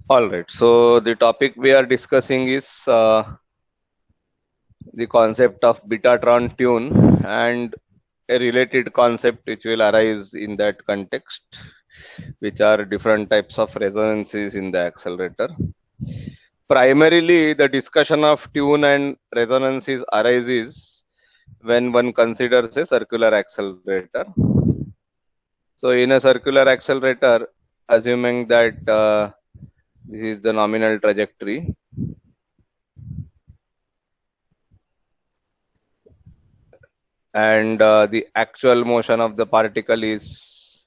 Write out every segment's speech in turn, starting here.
All right. So the topic we are discussing is the concept of Betatron tune and a related concept which will arise in that context, which are different types of resonances in the accelerator. Primarily, the discussion of tune and resonances arises when one considers a circular accelerator. So in a circular accelerator, assuming that this is the nominal trajectory, and the actual motion of the particle is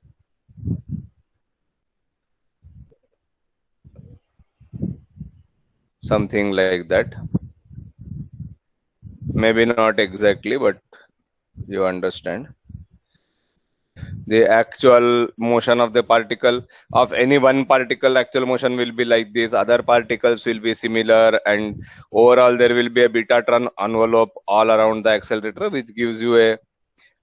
something like that. Maybe not exactly, but you understand. The actual motion of the particle of any one particle, actual motion will be like this. Other particles will be similar, and overall there will be a Betatron envelope all around the accelerator, which gives you a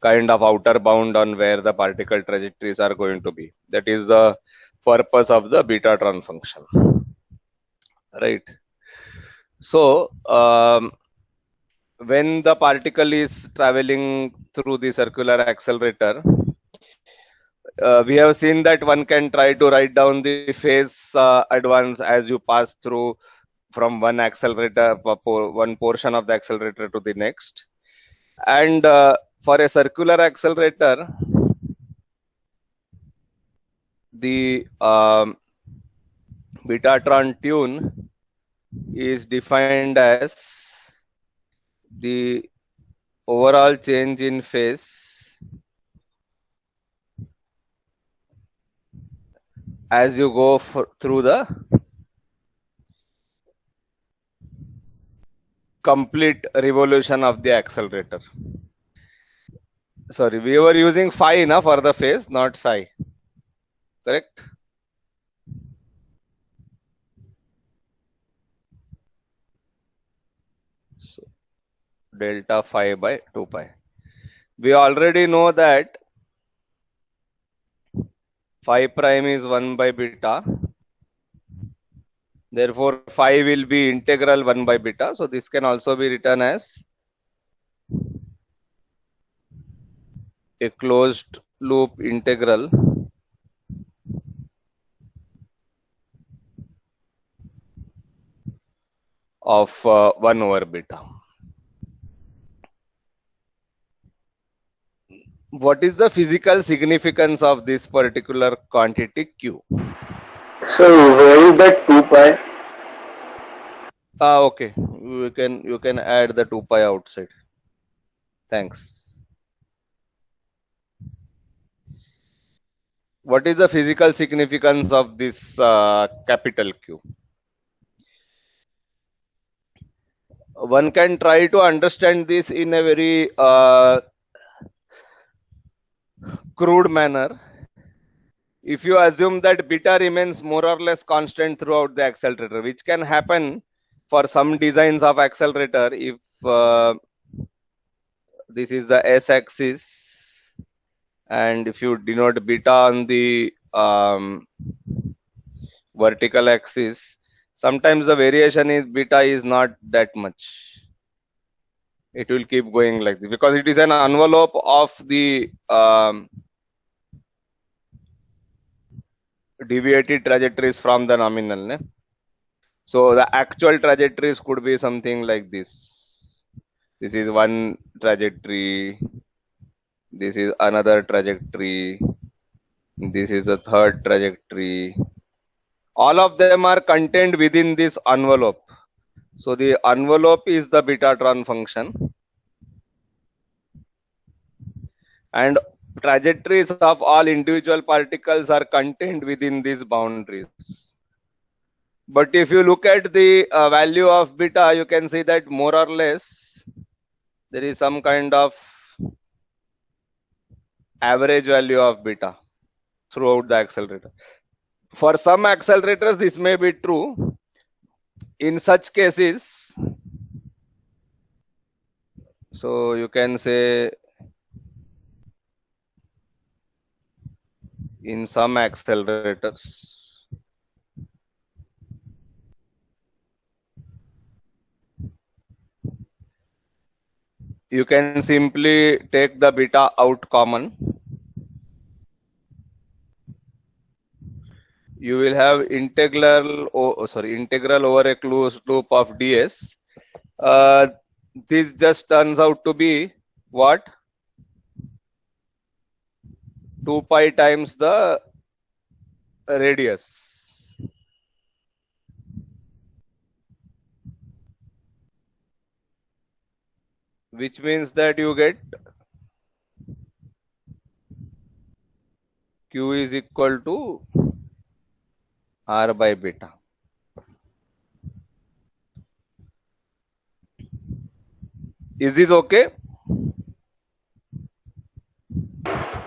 kind of outer bound on where the particle trajectories are going to be. That is the purpose of the Betatron function, right? So when the particle is traveling through the circular accelerator, we have seen that one can try to write down the phase advance as you pass through from one accelerator, one portion of the accelerator to the next. And for a circular accelerator, the Betatron tune is defined as the overall change in phase as you go through the complete revolution of the accelerator. Sorry, we were using phi na for the phase, not psi. Correct? So delta phi by 2 pi. We already know that phi prime is 1 by beta. Therefore, phi will be integral 1 by beta. So this can also be written as a closed loop integral of 1 over beta. What is the physical significance of this particular quantity Q? So where is that 2 pi? Okay. You can add the 2 pi outside. Thanks. What is the physical significance of this capital Q? One can try to understand this in a very crude manner. If you assume that beta remains more or less constant throughout the accelerator, which can happen for some designs of accelerator if this is the s-axis, and if you denote beta on the vertical axis, sometimes the variation is beta is not that much. It will keep going like this because it is an envelope of the deviated trajectories from the nominal. Ne? So the actual trajectories could be something like this. This is one trajectory. This is another trajectory. This is a third trajectory. All of them are contained within this envelope. So the envelope is the Betatron function. And trajectories of all individual particles are contained within these boundaries. But if you look at the value of beta, you can see that more or less there is some kind of average value of beta throughout the accelerator. For some accelerators, this may be true. In such cases, so you can say in some accelerators, you can simply take the beta out common. You will have integral over a closed loop of ds. This just turns out to be what? 2 pi times the radius, which means that you get q is equal to r by beta. Is this okay?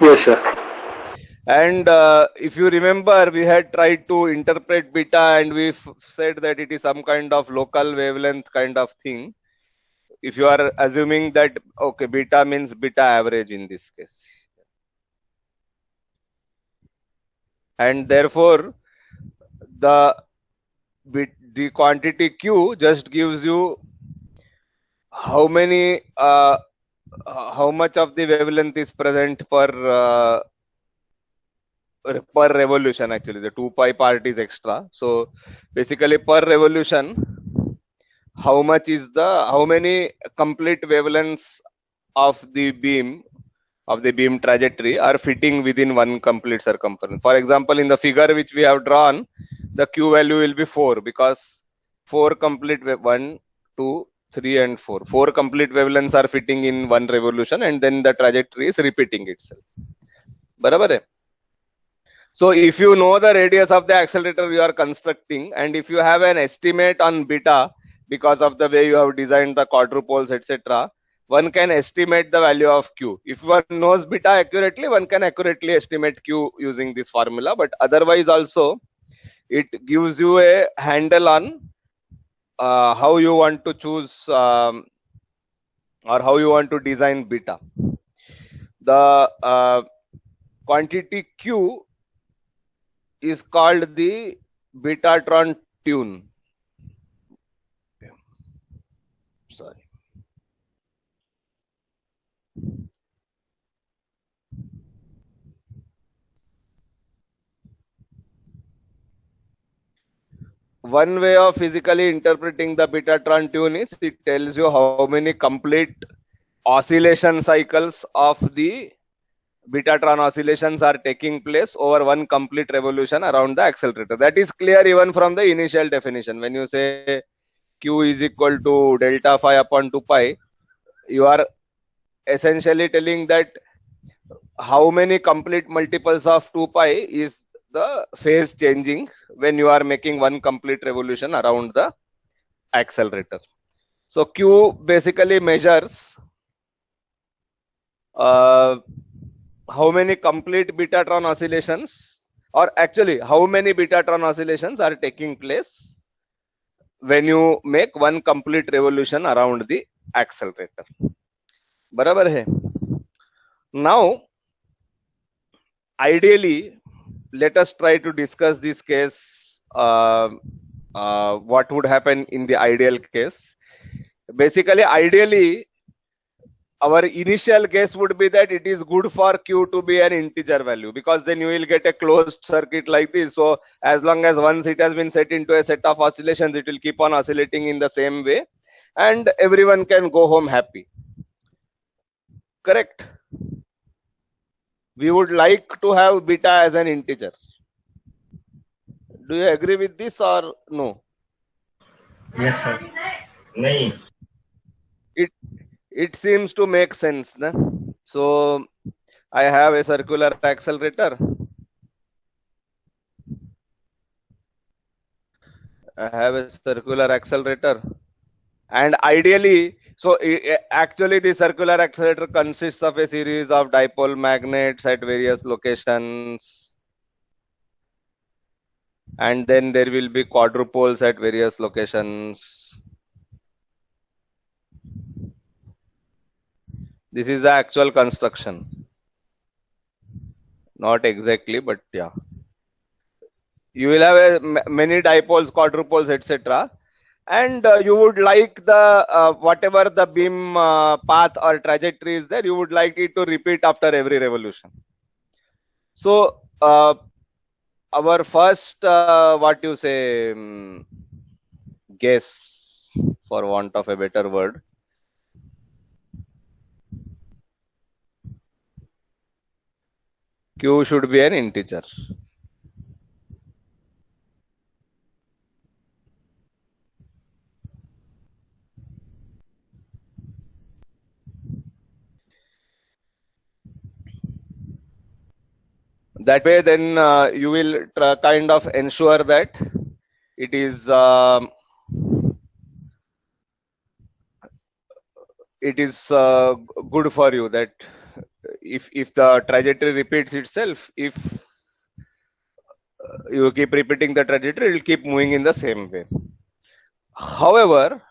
Yes, sir. And if you remember, we had tried to interpret beta and we said that it is some kind of local wavelength kind of thing. If you are assuming that, okay, beta means beta average in this case. And therefore, the quantity q just gives you how many, how much of the wavelength is present per revolution. Actually, the 2 pi part is extra. So basically, per revolution, how many complete wavelengths of the beam trajectory are fitting within one complete circumference. For example, in the figure which we have drawn, the q value will be 4 because 4 complete 1, 2, 3 and 4 complete wavelengths are fitting in one revolution, and then the trajectory is repeating itself. Barabar hai? So if you know the radius of the accelerator you are constructing, and if you have an estimate on beta because of the way you have designed the quadrupoles, etc., one can estimate the value of q. If one knows beta accurately, one can accurately estimate q using this formula. But otherwise also, it gives you a handle on how you want to choose or how you want to design beta. The quantity q is called the Betatron tune. Sorry. One way of physically interpreting the Betatron tune is it tells you how many complete oscillation cycles of the Betatron oscillations are taking place over one complete revolution around the accelerator. That is clear even from the initial definition. When you say q is equal to delta phi upon 2 pi, you are essentially telling that how many complete multiples of 2 pi is the phase changing when you are making one complete revolution around the accelerator. So q basically measures how many complete Betatron oscillations, or actually how many Betatron oscillations are taking place when you make one complete revolution around the accelerator. Barabar hai? Now, ideally, let us try to discuss this case. What would happen in the ideal case? Basically, ideally, our initial guess would be that it is good for q to be an integer value, because then you will get a closed circuit like this. So as long as once it has been set into a set of oscillations, it will keep on oscillating in the same way and everyone can go home happy. Correct? We would like to have beta as an integer. Do you agree with this or no? Yes, sir. Nahi. It seems to make sense. Na? So I have a circular accelerator. And ideally, so actually the circular accelerator consists of a series of dipole magnets at various locations, and then there will be quadrupoles at various locations. This is the actual construction. Not exactly, but yeah. You will have many dipoles, quadrupoles, etc. and you would like the whatever the beam path or trajectory is there, you would like it to repeat after every revolution. So our first what you say guess, for want of a better word, q should be an integer. That way then you will kind of ensure that it is good for you, that if the trajectory repeats itself, if you keep repeating the trajectory, it will keep moving in the same way. However,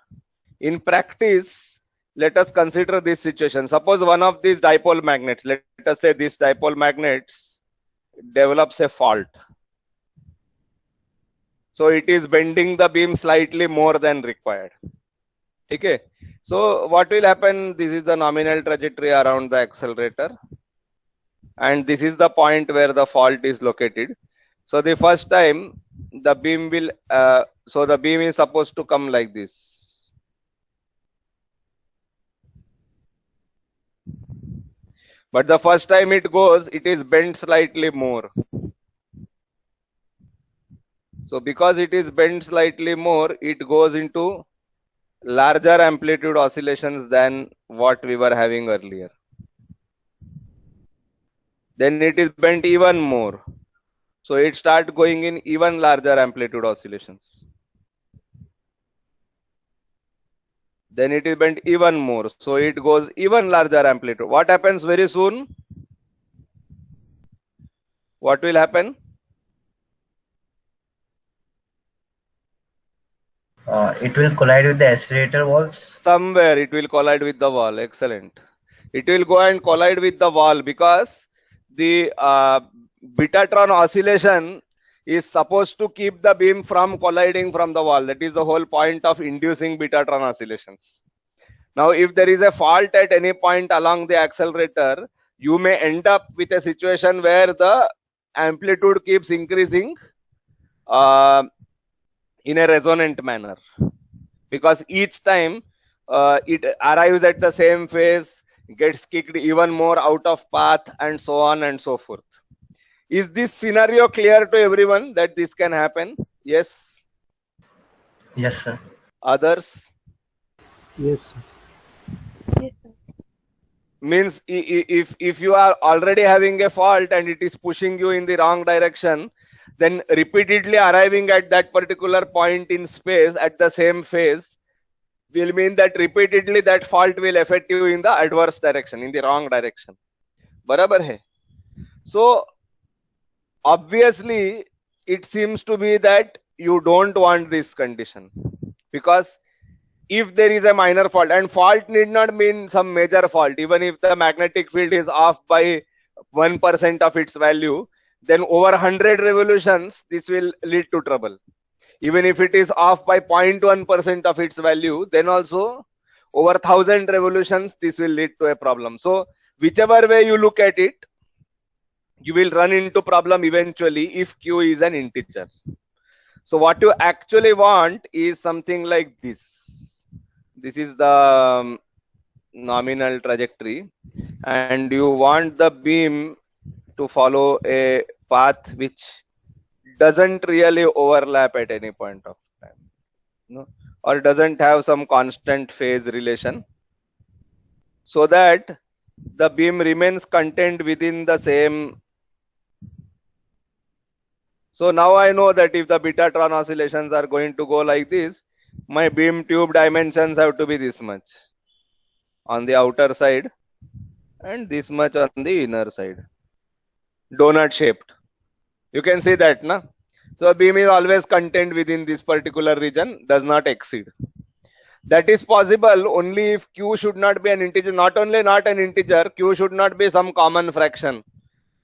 in practice, let us consider this situation. Suppose one of these dipole magnets, let us say this dipole magnets develops a fault. So it is bending the beam slightly more than required. Okay. So what will happen? This is the nominal trajectory around the accelerator, and this is the point where the fault is located. So the first time the beam will, so the beam is supposed to come like this. But the first time it goes, it is bent slightly more. So because it is bent slightly more, it goes into larger amplitude oscillations than what we were having earlier. Then it is bent even more. So it starts going in even larger amplitude oscillations. Then it is bent even more. So it goes even larger amplitude. What happens very soon? What will happen? It will collide with the accelerator walls. Somewhere it will collide with the wall. Excellent. It will go and collide with the wall because the Betatron oscillation is supposed to keep the beam from colliding from the wall. That is the whole point of inducing Betatron oscillations. Now, if there is a fault at any point along the accelerator, you may end up with a situation where the amplitude keeps increasing in a resonant manner, because each time it arrives at the same phase, gets kicked even more out of path, and so on and so forth. Is this scenario clear to everyone that this can happen? Yes? Yes, sir. Others? Yes, sir. Means if you are already having a fault and it is pushing you in the wrong direction, then repeatedly arriving at that particular point in space at the same phase will mean that repeatedly that fault will affect you in the adverse direction, in the wrong direction. Barabar hai? So obviously it seems to be that you don't want this condition, because if there is a minor fault, and fault need not mean some major fault, even if the magnetic field is off by 1% of its value, then over 100 revolutions this will lead to trouble. Even if it is off by 0.1% of its value, then also over 1000 revolutions this will lead to a problem. So whichever way you look at it, you will run into problem eventually if q is an integer. So what you actually want is something like this. This is the nominal trajectory, and you want the beam to follow a path which doesn't really overlap at any point of time, no? Or doesn't have some constant phase relation, so that the beam remains contained within the same. So now I know that if the Betatron oscillations are going to go like this, my beam tube dimensions have to be this much on the outer side and this much on the inner side, donut shaped. You can see that, na? So beam is always contained within this particular region, does not exceed. That is possible only if q should not be an integer. Not only not an integer, q should not be some common fraction,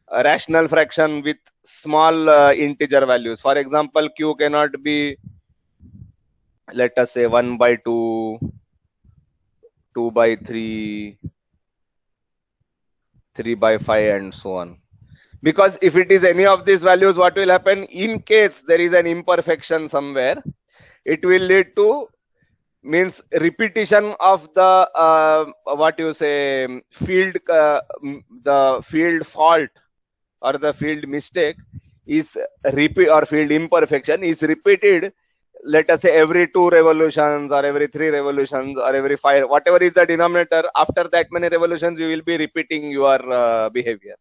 a rational fraction with small integer values. For example, q cannot be let us say 1 by 2, 2 by 3, 3 by 5, and so on. Because if it is any of these values, what will happen? In case there is an imperfection somewhere, it will lead to means repetition of the what you say field the field fault or the field mistake is repeat, or field imperfection is repeated, let us say every 2 revolutions or every 3 revolutions or every 5, whatever is the denominator. After that many revolutions you will be repeating your behavior.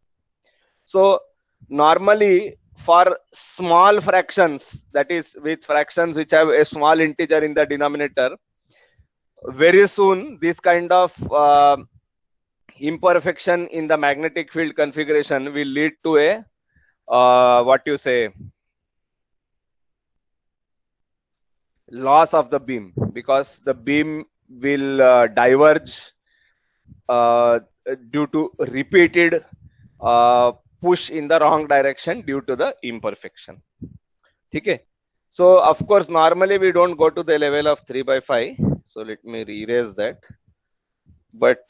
So normally for small fractions, that is with fractions which have a small integer in the denominator, very soon this kind of imperfection in the magnetic field configuration will lead to a what you say loss of the beam, because the beam will diverge due to repeated push in the wrong direction due to the imperfection. Okay. So of course normally we don't go to the level of 3 by 5, so let me erase that. But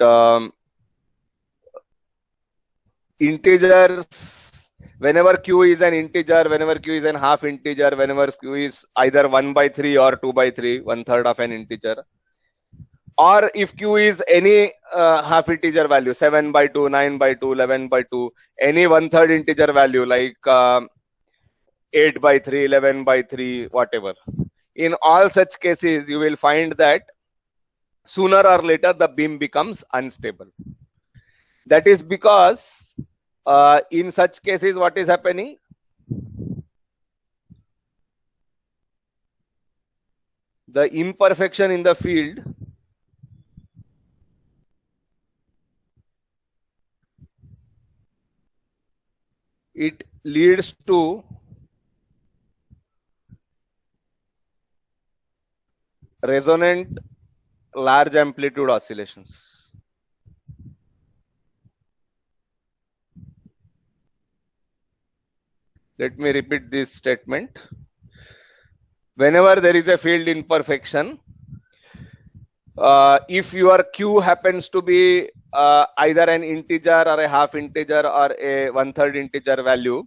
integers, whenever q is an integer, whenever q is an half integer, whenever q is either 1 by 3 or 2 by 3, 1/3 of an integer, or if q is any half integer value, 7 by 2, 9 by 2, 11 by 2, any 1/3 integer value like 8 by 3, 11 by 3, whatever. In all such cases, you will find that sooner or later the beam becomes unstable. That is because in such cases, what is happening? The imperfection in the field it leads to resonant large amplitude oscillations. Let me repeat this statement. Whenever there is a field imperfection, if your q happens to be either an integer or a half integer or a 1/3 integer value,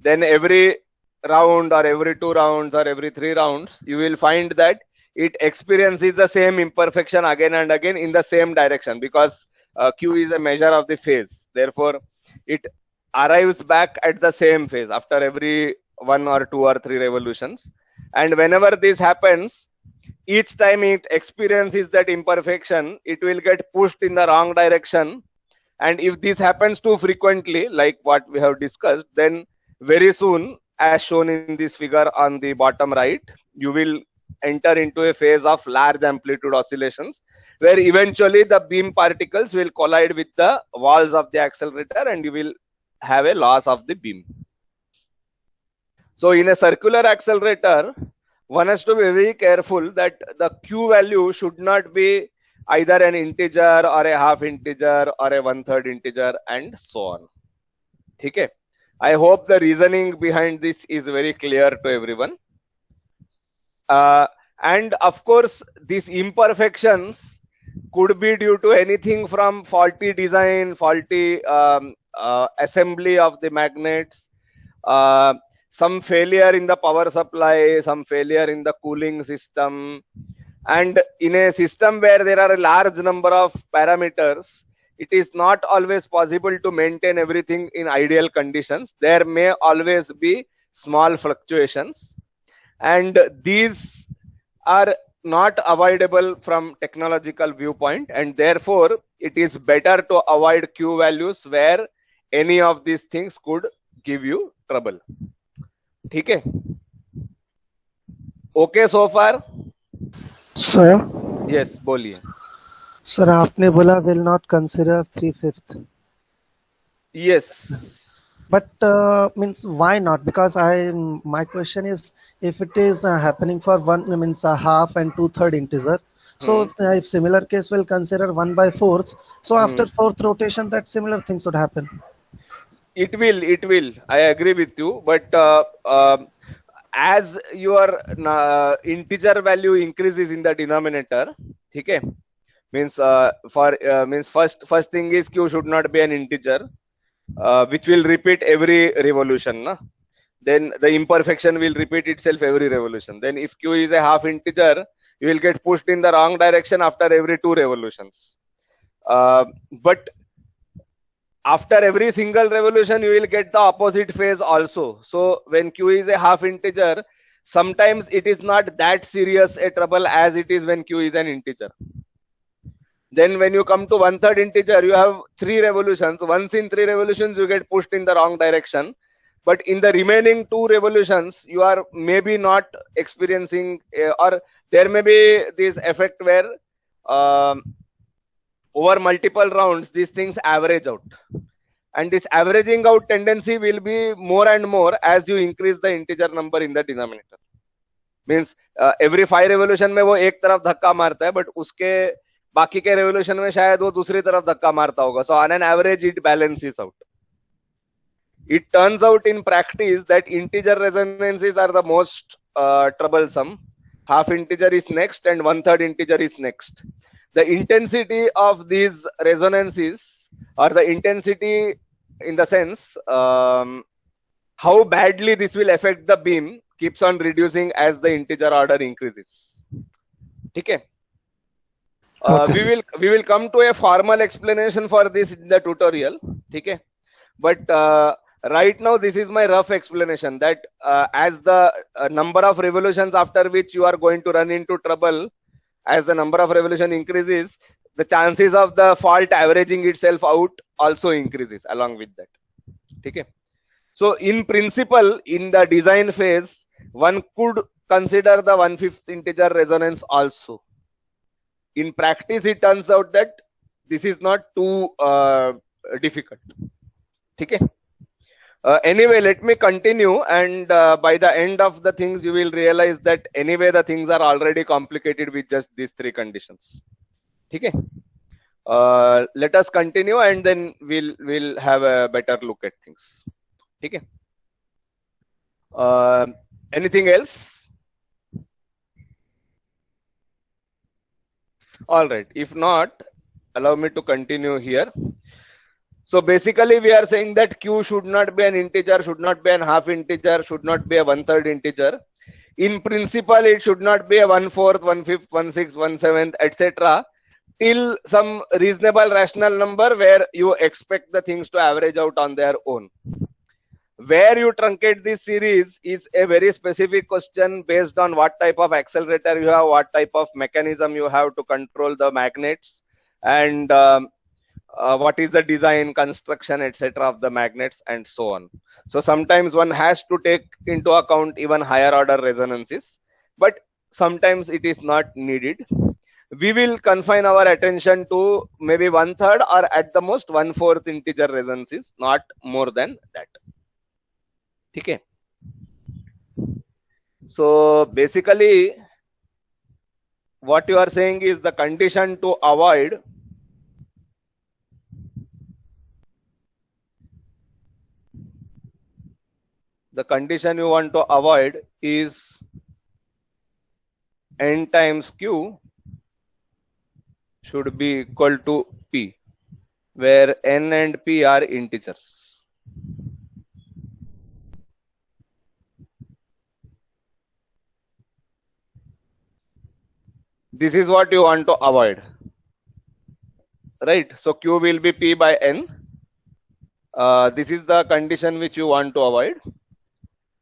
then every round or every 2 rounds or every 3 rounds, you will find that it experiences the same imperfection again and again in the same direction, because q is a measure of the phase. Therefore, it arrives back at the same phase after every 1 or 2 or 3 revolutions. And whenever this happens, each time it experiences that imperfection, it will get pushed in the wrong direction. And if this happens too frequently, like what we have discussed, then very soon, as shown in this figure on the bottom right, you will enter into a phase of large amplitude oscillations, where eventually the beam particles will collide with the walls of the accelerator and you will have a loss of the beam. So in a circular accelerator, one has to be very careful that the q value should not be either an integer or a half integer or a 1/3 integer and so on. Okay. I hope the reasoning behind this is very clear to everyone. And of course, these imperfections could be due to anything from faulty design, faulty assembly of the magnets, some failure in the power supply, some failure in the cooling system. And in a system where there are a large number of parameters, it is not always possible to maintain everything in ideal conditions. There may always be small fluctuations, and these are not avoidable from technological viewpoint, and therefore it is better to avoid q values where any of these things could give you trouble. Okay? Okay so far? Sir, Yes, बोलिए. sir, आपने बोला will not consider 3/5. Yes. But means why not? Because my question is, if it is happening for one means a half and 2/3 integer, so if similar case will consider 1/4, so after fourth rotation that similar thing should happen. It will. I agree with you, but as your integer value increases in the denominator, okay, means means first thing is q should not be an integer, which will repeat every revolution, na? Then the imperfection will repeat itself every revolution. Then if q is a half integer, you will get pushed in the wrong direction after every 2 revolutions. But after every single revolution, you will get the opposite phase also. So when q is a half integer, sometimes it is not that serious a trouble as it is when q is an integer. Then when you come to 1/3 integer, you have 3 revolutions. Once in 3 revolutions, you get pushed in the wrong direction. But in the remaining 2 revolutions, you are maybe not experiencing, or there may be this effect where over multiple rounds, these things average out. And this averaging out tendency will be more and more as you increase the integer number in the denominator. Means every 5 revolution में वो एक तरफ धक्का मारता है, but उसके बाकी के revolution में शायद वो दूसरी तरफ धक्का मारता होगा. So on an average, it balances out. It turns out in practice that integer resonances are the most troublesome. Half integer is next and 1/3 integer is next. The intensity of these resonances, or the intensity in the sense how badly this will affect the beam, keeps on reducing as the integer order increases. Okay. Okay, We will come to a formal explanation for this in the tutorial. Okay. But right now this is my rough explanation, that as the number of revolutions after which you are going to run into trouble, as the number of revolution increases, the chances of the fault averaging itself out also increases along with that. Okay. So in principle, in the design phase, one could consider the 1/5 integer resonance also. In practice, it turns out that this is not too difficult. Okay. Anyway, let me continue, and by the end of the things, you will realize that anyway the things are already complicated with just these 3 conditions. Okay. Let us continue, and then we'll have a better look at things. Okay. Anything else? All right. If not, allow me to continue here. So basically, we are saying that q should not be an integer, should not be an half integer, should not be a 1/3 integer. In principle, it should not be a 1/4, 1/5, 1/6, 1/7, etc. till some reasonable rational number where you expect the things to average out on their own. Where you truncate this series is a very specific question based on what type of accelerator you have, what type of mechanism you have to control the magnets, and what is the design, construction, etc. of the magnets, and so on. So sometimes one has to take into account even higher order resonances, but sometimes it is not needed. We will confine our attention to maybe 1/3 or at the most 1/4 integer resonances, not more than that. Okay. So basically, what you are saying is the condition to avoid you want to avoid is n times q should be equal to p, where n and p are integers. This is what you want to avoid, right? So q will be p by n. This is the condition which you want to avoid.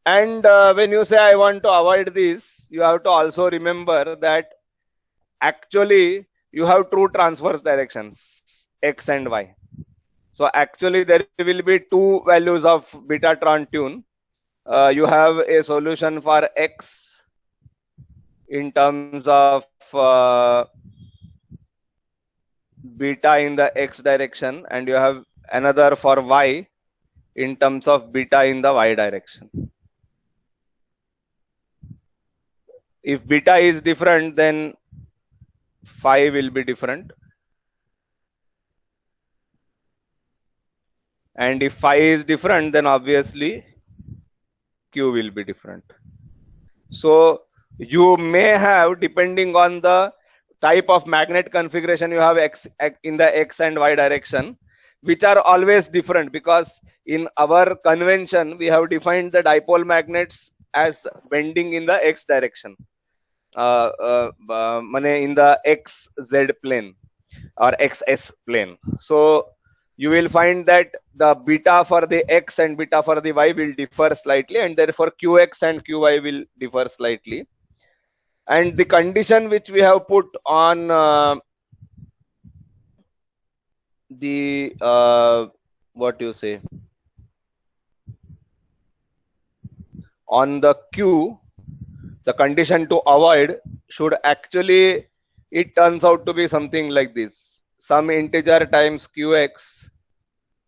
And when you say I want to avoid this, you have to also remember that actually you have two transverse directions, x and y. So actually there will be 2 values of Betatron tune. You have a solution for x in terms of beta in the x direction, and you have another for y in terms of beta in the y direction. If beta is different, then phi will be different. And if phi is different, then obviously q will be different. So you may have, depending on the type of magnet configuration you have in the x and y direction, which are always different, because in our convention we have defined the dipole magnets as bending in the x direction, in the xz plane or xs plane. So you will find that the beta for the x and beta for the y will differ slightly, and therefore qx and qy will differ slightly. And the condition which we have put on the what you say, on the q, the condition to avoid should actually, it turns out to be something like this: some integer times qx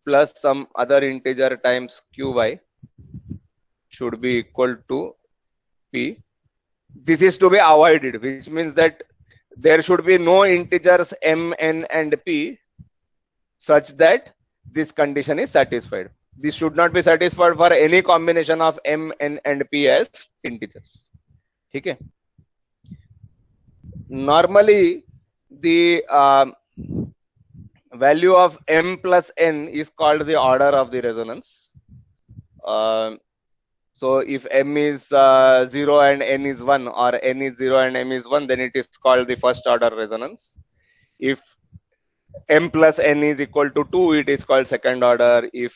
plus some other integer times qy should be equal to p. This is to be avoided, which means that there should be no integers m, n and p such that this condition is satisfied. This should not be satisfied for any combination of m, n and p as integers. Okay. Normally the value of m plus n is called the order of the resonance. So if m is 0 and n is 1, or n is 0 and m is 1, then it is called the first order resonance. If m plus n is equal to 2, it is called second order. If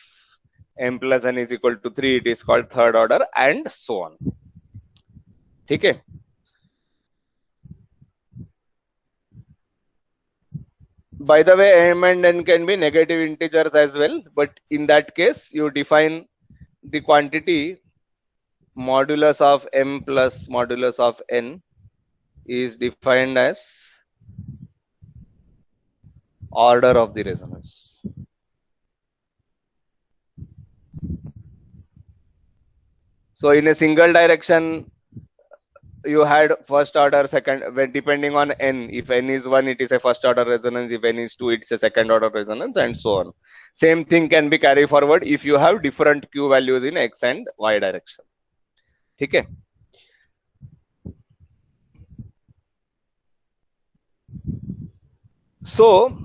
m plus n is equal to 3, it is called third order, and so on. Okay. By the way, m and n can be negative integers as well, but in that case you define the quantity modulus of m plus modulus of n is defined as order of the resonance. So in a single direction you had first order, second, when depending on n. If n is 1, it is a first order resonance. If n is 2, it's a second order resonance, and so on. Same thing can be carried forward if you have different q values in x and y direction. Okay. So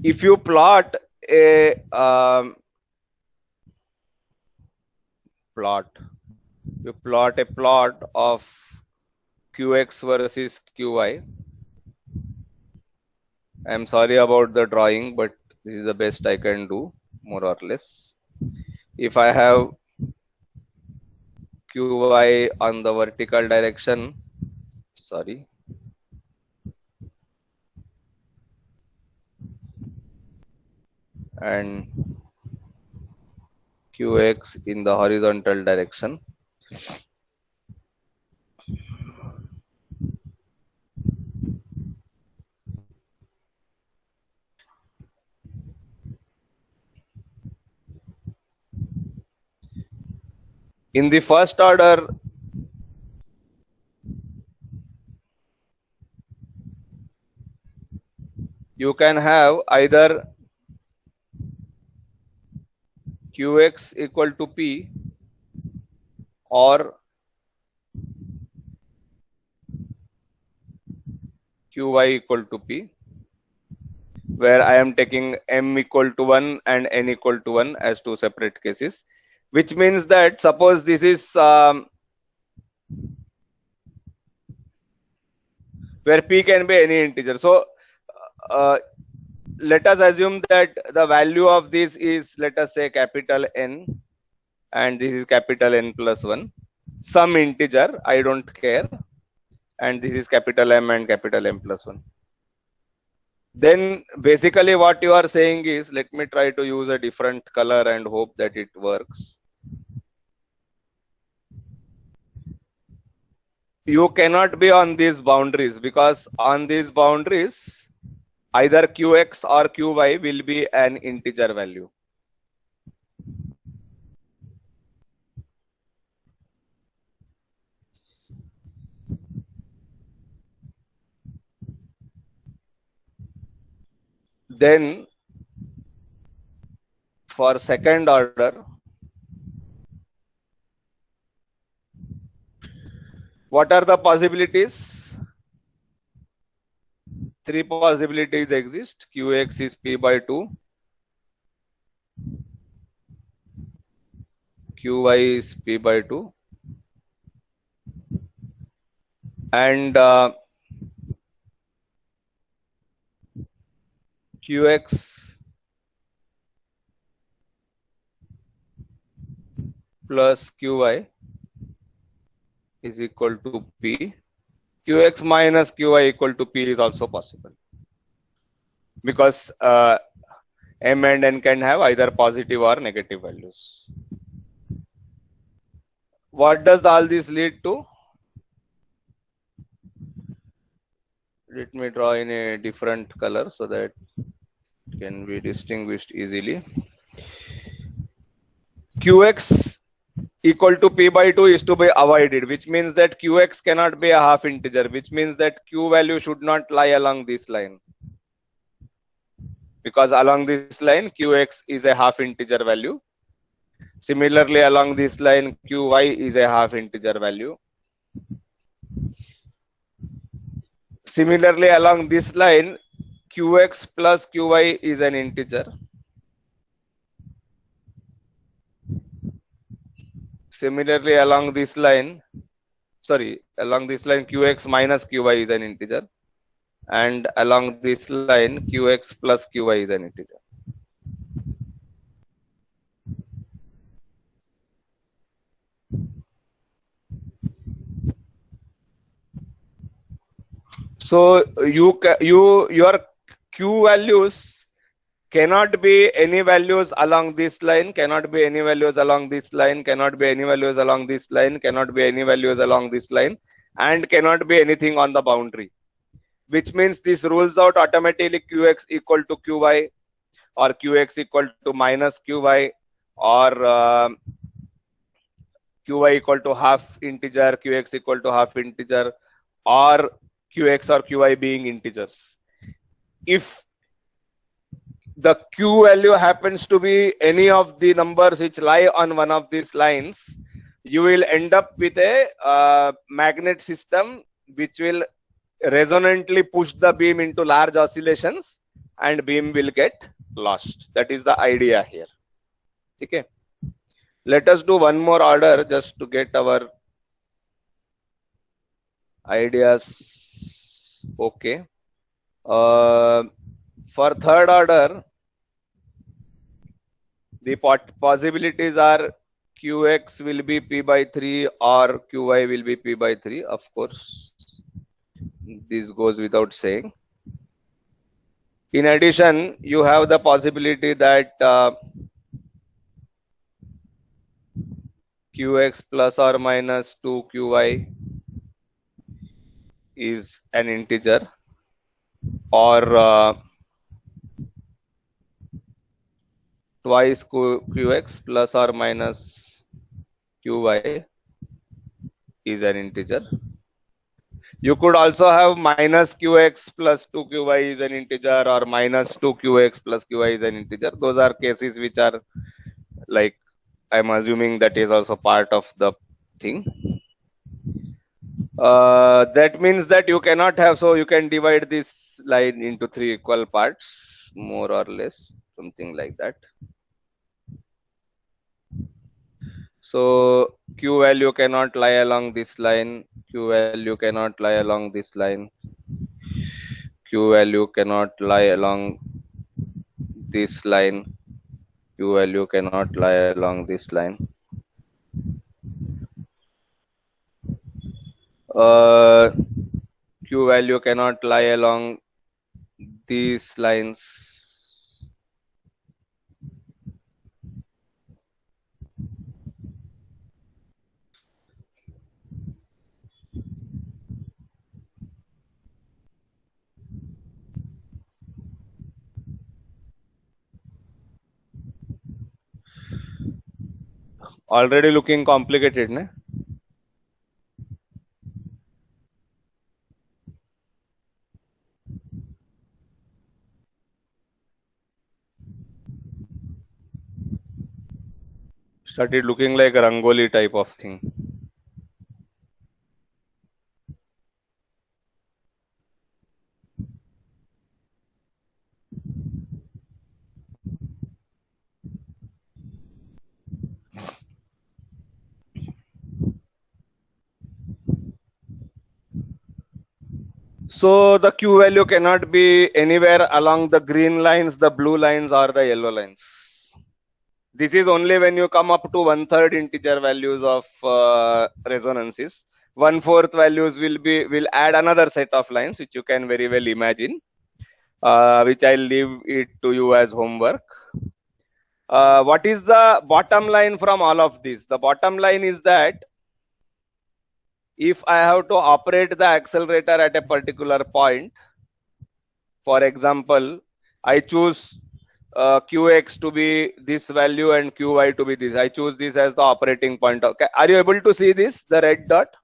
if you plot a plot of qx versus qy. I'm sorry about the drawing, but this is the best I can do, more or less. If I have qy on the vertical direction, sorry, and qx in the horizontal direction, in the first order you can have either qx equal to p or qy equal to p, where I am taking m equal to 1 and n equal to 1 as two separate cases, which means that suppose this is where p can be any integer. So let us assume that the value of this is, let us say, capital N, and this is capital N plus 1, some integer, I don't care, and this is capital M and capital M plus 1. Then basically what you are saying is, let me try to use a different color and hope that it works. You cannot be on these boundaries, because on these boundaries either qx or qy will be an integer value. Then for second order, What are the possibilities? Three possibilities exist. Qx is p by 2, Qy is p by 2, and Qx plus Qy is equal to p. Qx minus Qy equal to p is also possible, because m and n can have either positive or negative values. What does all this lead to? Let me draw in a different color so that it can be distinguished easily. Qx equal to p by 2 is to be avoided, which means that Qx cannot be a half integer, which means that Q value should not lie along this line, because along this line Qx is a half integer value. Similarly, along this line Qy is a half integer value. Similarly, along this line Qx plus Qy is an integer. Similarly, along this line Qx minus Qy is an integer, and along this line Qx plus Qy is an integer. So your Q values cannot be any values along this line, cannot be any values along this line, cannot be any values along this line, cannot be any values along this line, and cannot be anything on the boundary. Which means this rules out automatically Qx equal to Qy, or Qx equal to minus Qy, or Qy equal to half integer, Qx equal to half integer, or Qx or Qy being integers. If the Q value happens to be any of the numbers which lie on one of these lines, you will end up with a magnet system which will resonantly push the beam into large oscillations, and beam will get lost. That is the idea here. Okay. Let us do one more order just to get our ideas okay. For third order, the possibilities are Qx will be p by 3 or Qy will be p by 3. Of course, this goes without saying. In addition, you have the possibility that Qx plus or minus 2 Qy is an integer, or twice Qx plus or minus Qy is an integer. You could also have minus Qx plus 2 Qy is an integer, or minus 2 Qx plus Qy is an integer. Those are cases which are, like, I'm assuming that is also part of the thing. That means that you cannot have, so you can divide this line into 3 equal parts, more or less, something like that. So Q value cannot lie along this line, Q value cannot lie along this line, Q value cannot lie along this line, Q value cannot lie along this line. Q value cannot lie along these lines. Already looking complicated, ne? Started looking like a Rangoli type of thing. So the Q value cannot be anywhere along the green lines, the blue lines, or the yellow lines. This is only when you come up to 1/3 integer values of resonances. 1/4 values will add another set of lines, which you can very well imagine, which I'll leave it to you as homework. What is the bottom line from all of this? The bottom line is that if I have to operate the accelerator at a particular point, for example, I choose qx to be this value and qy to be this. I choose this as the operating point. Okay, are you able to see this, the red dot?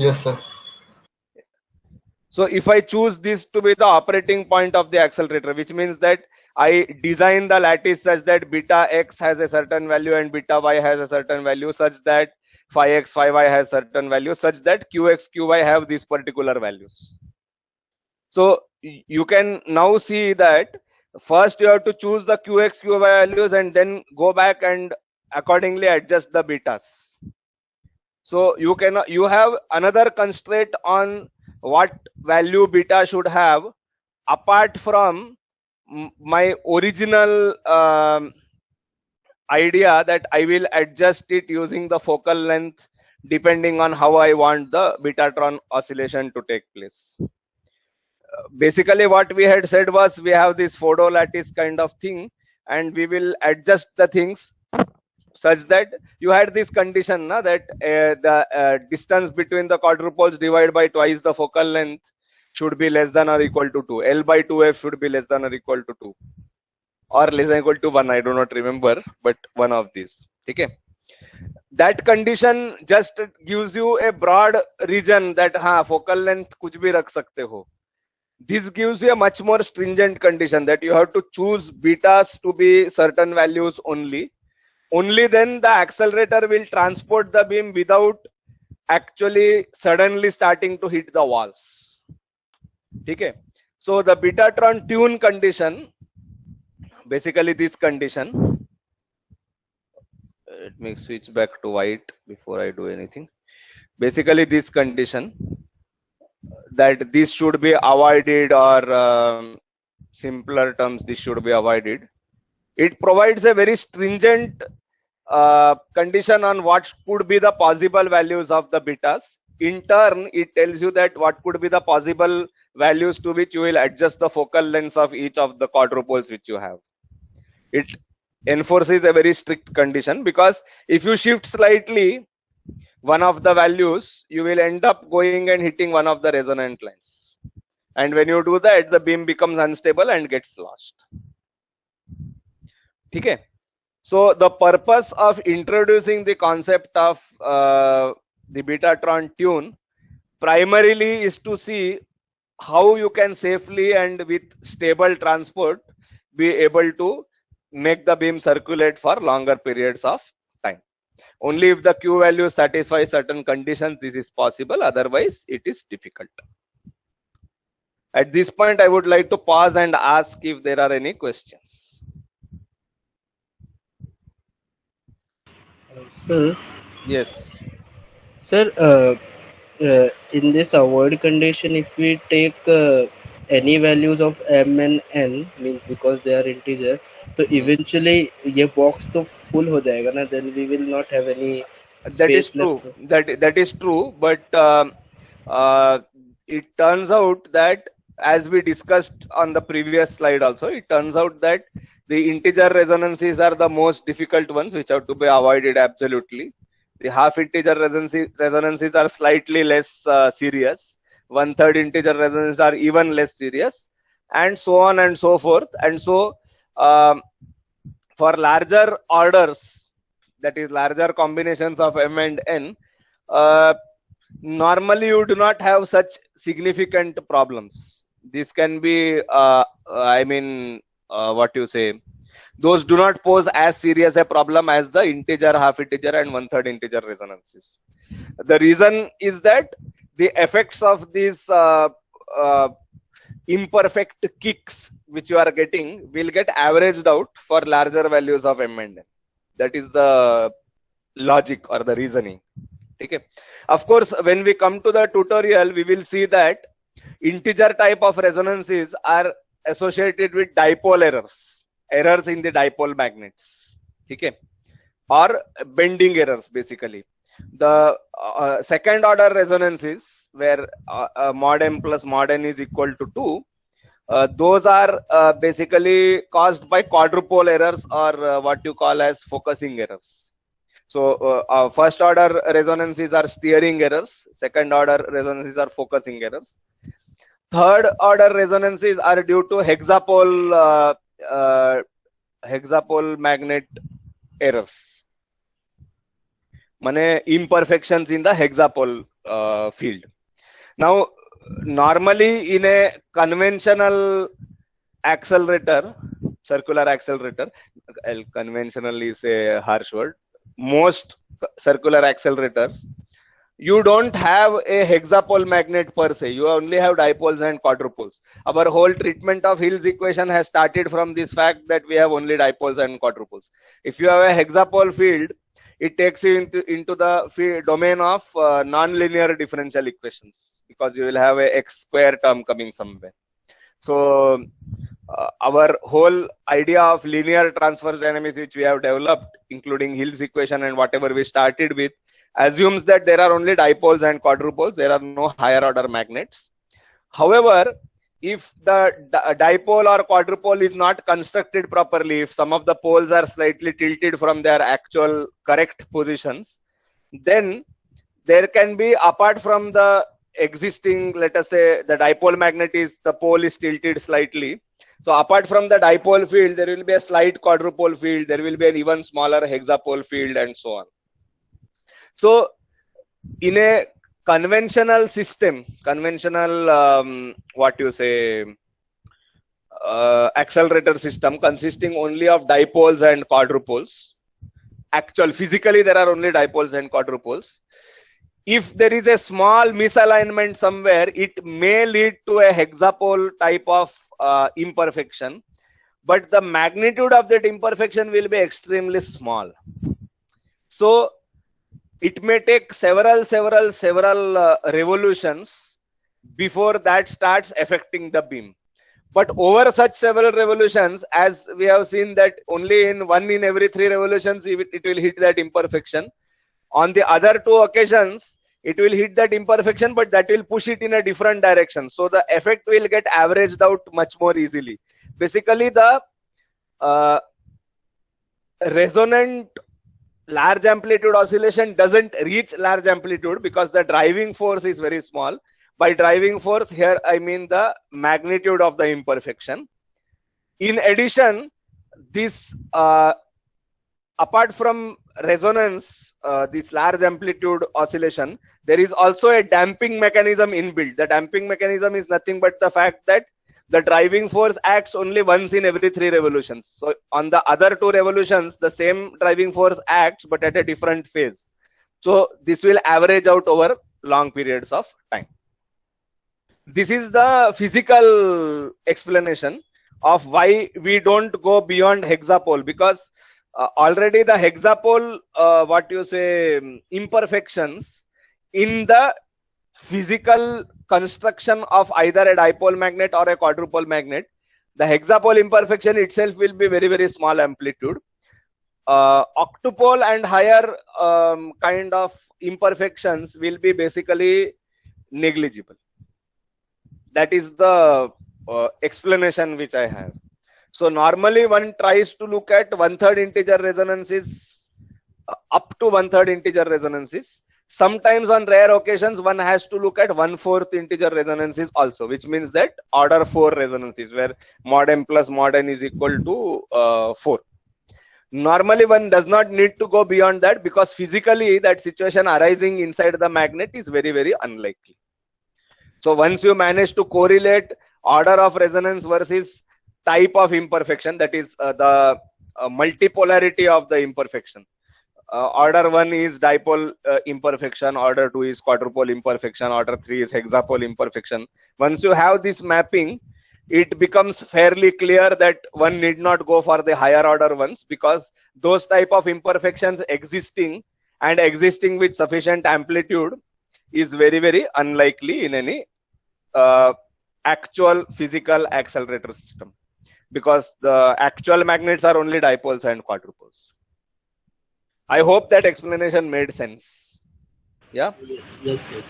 Yes, sir. So if I choose this to be the operating point of the accelerator, which means that I design the lattice such that beta x has a certain value and beta y has a certain value, such that phi x, phi y has certain value, such that qx, qy have these particular values. So you can now see that first you have to choose the qx, qy values and then go back and accordingly adjust the betas. So you have another constraint on what value beta should have apart from my original idea that I will adjust it using the focal length depending on how I want the Betatron oscillation to take place. Basically what we had said was we have this Fodo lattice kind of thing and we will adjust the things such that you had this condition that the distance between the quadrupoles divided by twice the focal length should be less than or equal to 2. L by 2f should be less than or equal to 2 or less than or equal to 1. I do not remember, but one of these. Okay. That condition just gives you a broad region that focal length kuch bhi rakh sakte ho. This gives you a much more stringent condition that you have to choose betas to be certain values only. Only then the accelerator will transport the beam without actually suddenly starting to hit the walls. Okay. So the Betatron tune condition, basically this condition, let me switch back to white before I do anything. Basically this condition that this should be avoided, or simpler terms, this should be avoided. It provides a very stringent condition on what could be the possible values of the betas. In turn, it tells you that what could be the possible values to which you will adjust the focal lengths of each of the quadrupoles which you have. It enforces a very strict condition because if you shift slightly one of the values, you will end up going and hitting one of the resonant lines. And when you do that, the beam becomes unstable and gets lost. Okay. So the purpose of introducing the concept of the Betatron tune primarily is to see how you can safely and with stable transport be able to make the beam circulate for longer periods of time. Only if the Q value satisfies certain conditions this is possible, otherwise it is difficult. At this point I would like to pause and ask if there are any questions. Sir, Yes. sir, in this avoid condition, if we take any values of m and n, means because they are integer, so eventually ये box तो full हो जाएगा ना, then we will not have any That is space true. left. That is true, but it turns out that, as we discussed on the previous slide also, it turns out that the integer resonances are the most difficult ones which have to be avoided absolutely. The half integer resonances are slightly less serious. 1/3 integer resonances are even less serious, and so on and so forth. And so for larger orders, that is larger combinations of m and n, normally you do not have such significant problems. This can be what you say, those do not pose as serious a problem as the integer, half integer and 1/3 integer resonances. The reason is that the effects of these imperfect kicks which you are getting will get averaged out for larger values of m and n. That is the logic or the reasoning. Okay. Of course, when we come to the tutorial, we will see that integer type of resonances are associated with dipole errors in the dipole magnets, okay, or bending errors basically. The second order resonances where mod m plus mod n is equal to 2, those are basically caused by quadrupole errors or what you call as focusing errors. So first order resonances are steering errors, second order resonances are focusing errors. Third order resonances are due to hexapole magnet errors, mane imperfections in the hexapole field. Now normally in a conventional accelerator, circular accelerator, conventional is a harsh word, most circular accelerators, you don't have a hexapole magnet per se, you only have dipoles and quadrupoles. Our whole treatment of Hill's equation has started from this fact that we have only dipoles and quadrupoles. If you have a hexapole field, it takes you into the domain of non-linear differential equations, because you will have a x square term coming somewhere. So our whole idea of linear transverse dynamics which we have developed, including Hill's equation and whatever we started with, assumes that there are only dipoles and quadrupoles, there are no higher order magnets. However, if the dipole or quadrupole is not constructed properly, if some of the poles are slightly tilted from their actual correct positions, then there can be, apart from the existing, let us say the dipole magnet is, the pole is tilted slightly, so apart from the dipole field, there will be a slight quadrupole field, there will be an even smaller hexapole field, and so on. So in a conventional system, accelerator system consisting only of dipoles and quadrupoles, physically there are only dipoles and quadrupoles. If there is a small misalignment somewhere, it may lead to a hexapole type of imperfection, but the magnitude of that imperfection will be extremely small. So it may take several revolutions before that starts affecting the beam. But over such several revolutions, as we have seen that only in 1 in every 3 revolutions it will hit that imperfection. On the other 2 occasions, it will hit that imperfection, but that will push it in a different direction. So the effect will get averaged out much more easily. Basically, the resonant large amplitude oscillation doesn't reach large amplitude because the driving force is very small. By driving force here, I mean the magnitude of the imperfection. In addition, this apart from resonance, this large amplitude oscillation, there is also a damping mechanism inbuilt. The damping mechanism is nothing but the fact that the driving force acts only once in every 3 revolutions. So on the other 2 revolutions, the same driving force acts but at a different phase. So this will average out over long periods of time. This is the physical explanation of why we don't go beyond hexapole, because already the hexapole imperfections in the physical construction of either a dipole magnet or a quadrupole magnet, the hexapole imperfection itself will be very small amplitude. Octupole and higher kind of imperfections will be basically negligible. That is the explanation which I have. So normally one tries to look at 1/3 integer resonances, up to 1/3 integer resonances. Sometimes on rare occasions one has to look at 1/4 integer resonances also, which means that order 4 resonances where mod m plus mod n is equal to 4. Normally one does not need to go beyond that, because physically that situation arising inside the magnet is very unlikely. So once you manage to correlate order of resonance versus type of imperfection, that is the multipolarity of the imperfection. Order 1 is dipole imperfection, order 2 is quadrupole imperfection, order 3 is hexapole imperfection. Once you have this mapping, it becomes fairly clear that one need not go for the higher order ones, because those type of imperfections existing with sufficient amplitude is very unlikely in any actual physical accelerator system, because the actual magnets are only dipoles and quadrupoles. I hope that explanation made sense. Yeah. Yes, sir.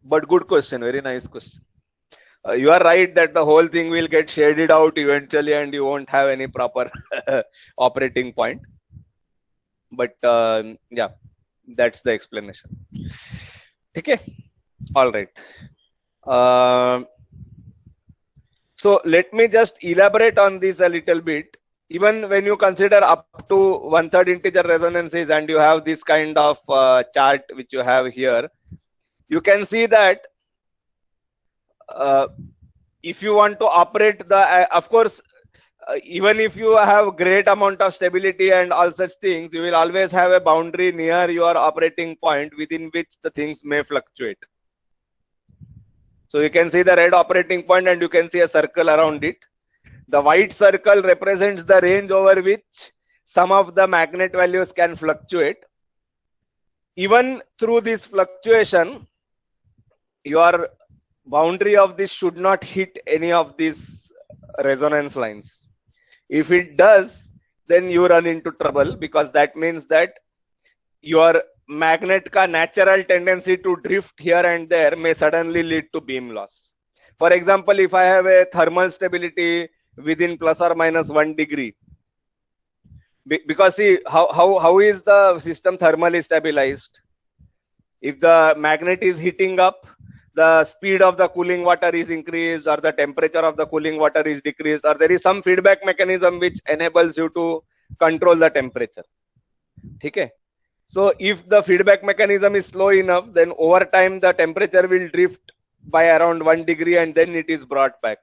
But good question, very nice question. You are right that the whole thing will get shaded out eventually and you won't have any proper operating point. But yeah, that's the explanation. Okay. All right. So let me just elaborate on this a little bit. Even when you consider up to 1/3 integer resonances and you have this kind of chart which you have here, you can see that if you want to operate the, of course, even if you have great amount of stability and all such things, you will always have a boundary near your operating point within which the things may fluctuate. So you can see the red operating point and you can see a circle around it. The white circle represents the range over which some of the magnet values can fluctuate. Even through this fluctuation, your boundary of this should not hit any of these resonance lines. If it does, then you run into trouble, because that means that your magnet ka natural tendency to drift here and there may suddenly lead to beam loss. For example, if I have a thermal stability within plus or minus 1 degree, because see how is the system thermally stabilized? If the magnet is heating up, the speed of the cooling water is increased, or the temperature of the cooling water is decreased, or there is some feedback mechanism which enables you to control the temperature. Okay. So if the feedback mechanism is slow enough, then over time the temperature will drift by around 1 degree and then it is brought back.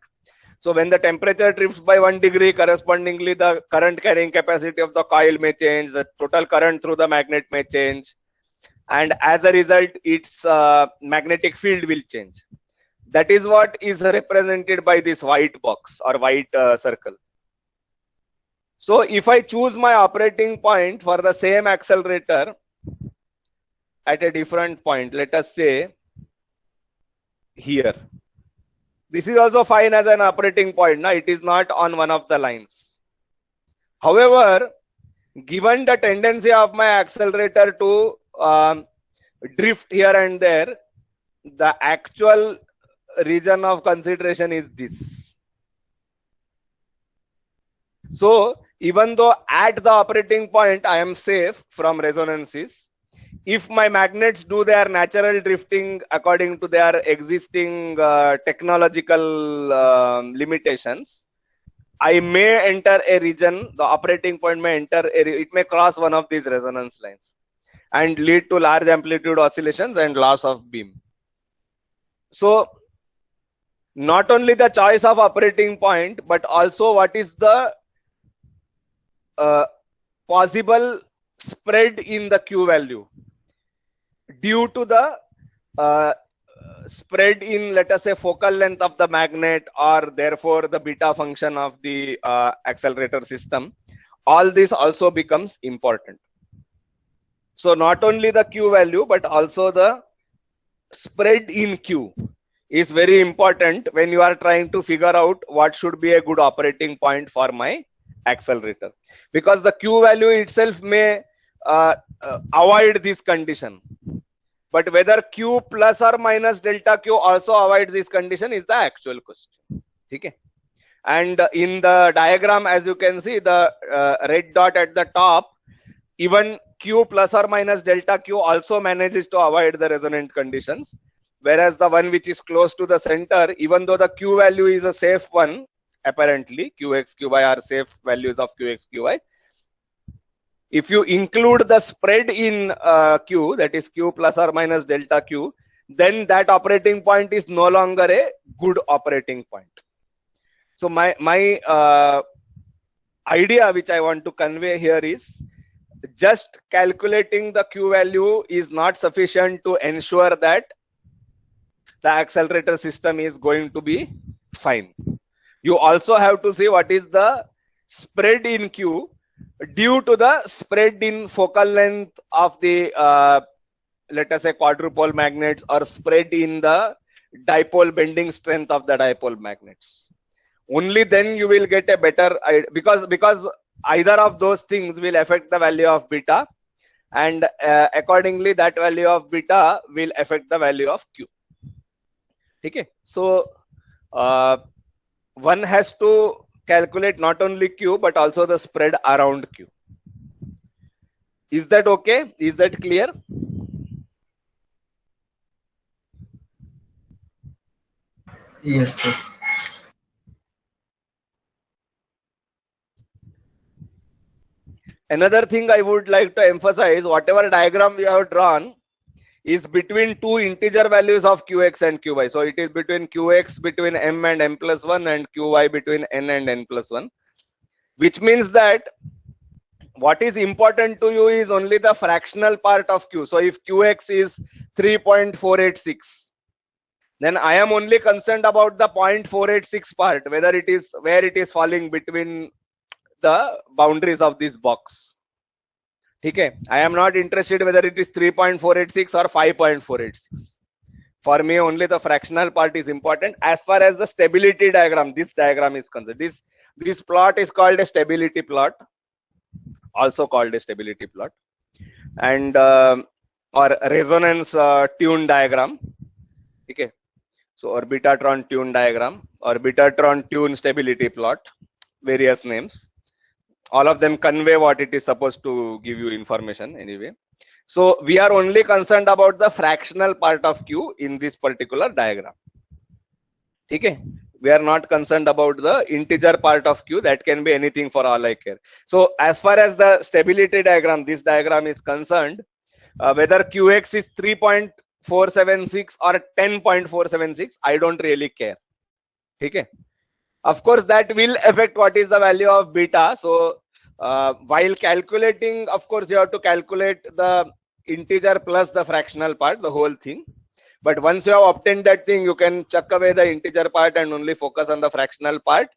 So when the temperature drifts by 1 degree, correspondingly the current carrying capacity of the coil may change, the total current through the magnet may change, and as a result its magnetic field will change. That is what is represented by this white box or white circle. So if I choose my operating point for the same accelerator at a different point, let us say here, this is also fine as an operating point. Now it is not on one of the lines. However, given the tendency of my accelerator to drift here and there, the actual region of consideration is this. So even though at the operating point I am safe from resonances, if my magnets do their natural drifting according to their existing technological limitations, I may enter a region, the operating point may enter, it may cross one of these resonance lines and lead to large amplitude oscillations and loss of beam. So not only the choice of operating point, but also what is the possible spread in the Q value due to the spread in, let us say, focal length of the magnet, or therefore the beta function of the accelerator system. All this also becomes important. So not only the Q value, but also the spread in Q is very important when you are trying to figure out what should be a good operating point for my accelerator, because the Q value itself may avoid this condition, but whether Q plus or minus delta Q also avoids this condition is the actual question. Okay. And in the diagram, as you can see, the red dot at the top, even Q plus or minus delta Q also manages to avoid the resonant conditions, whereas the one which is close to the center, even though the Q value is a safe one, apparently Qx, Qy are safe values of Qx, Qy. If you include the spread in Q, that is Q plus or minus delta Q, then that operating point is no longer a good operating point. So my idea which I want to convey here is, just calculating the Q value is not sufficient to ensure that the accelerator system is going to be fine. You also have to see what is the spread in Q due to the spread in focal length of the let us say quadrupole magnets or spread in the dipole bending strength of the dipole magnets. Only then you will get a better because either of those things will affect the value of beta, and accordingly that value of beta will affect the value of q. Okay, so one has to calculate not only q but also the spread around q. Is that okay? Is that clear? Yes, sir. Another thing I would like to emphasize, whatever diagram we have drawn is between two integer values of qx and qy. So it is between qx between m and m plus 1 and qy between n and n plus 1, which means that what is important to you is only the fractional part of q. So if qx is 3.486, then I am only concerned about the 0.486 part, whether it is where it is falling between the boundaries of this box. Okay, I am not interested whether it is 3.486 or 5.486. For me, only the fractional part is important. As far as the stability diagram, this diagram is concerned, this plot is called a stability plot, also called a stability plot, and or resonance tune diagram. Okay, so or Betatron tune diagram or Betatron tune stability plot, various names. All of them convey what it is supposed to give you information anyway. So we are only concerned about the fractional part of q in this particular diagram. Okay, we are not concerned about the integer part of q. That can be anything for all I care. So as far as the stability diagram, this diagram is concerned, whether qx is 3.476 or 10.476, I don't really care. Okay, of course that will affect what is the value of beta. So while calculating, of course you have to calculate the integer plus the fractional part, the whole thing. But once you have obtained that thing, you can chuck away the integer part and only focus on the fractional part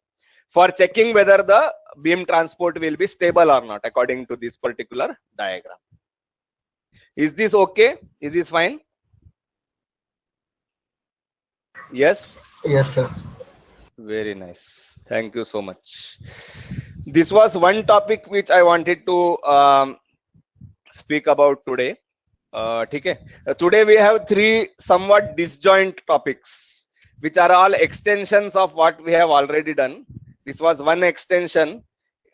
for checking whether the beam transport will be stable or not according to this particular diagram. Is this okay? Is this fine? Yes? Yes, sir. Very nice. Thank you so much. This was one topic which I wanted to speak about today. Okay. Today we have three somewhat disjoint topics, which are all extensions of what we have already done. This was one extension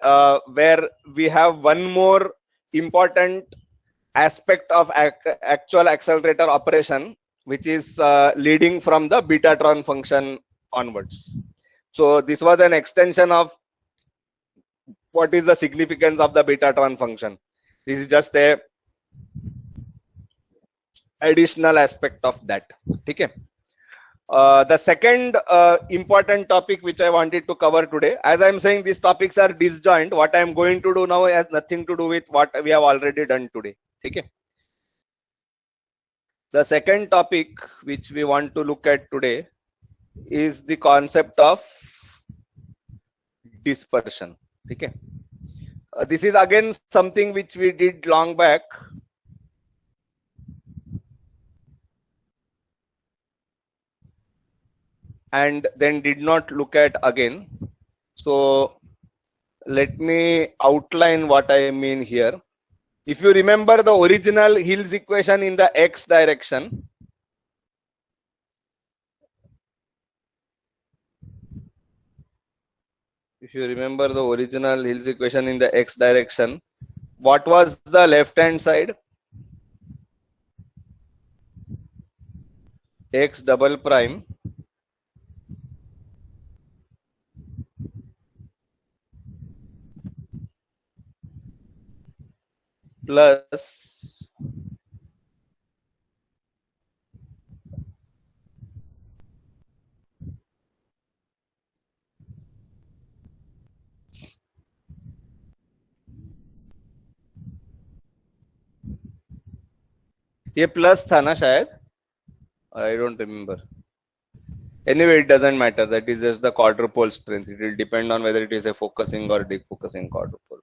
where we have one more important aspect of actual accelerator operation, which is leading from the Betatron function onwards. So this was an extension of what is the significance of the Betatron function. This is just a additional aspect of that. Okay. The second important topic which I wanted to cover today, as I am saying, these topics are disjoint. What I am going to do now has nothing to do with what we have already done today. Okay. The second topic which we want to look at today is the concept of dispersion. Okay. This is again something which we did long back. And then did not look at again. So let me outline what I mean here. If you remember the original Hill's equation in the x direction, if you remember the original Hill's equation in the x direction, what was the left hand side? X double prime plus ये plus था ना शायद, I don't remember. Anyway, it doesn't matter. That is just the quadrupole strength. It will depend on whether it is a focusing or defocusing quadrupole.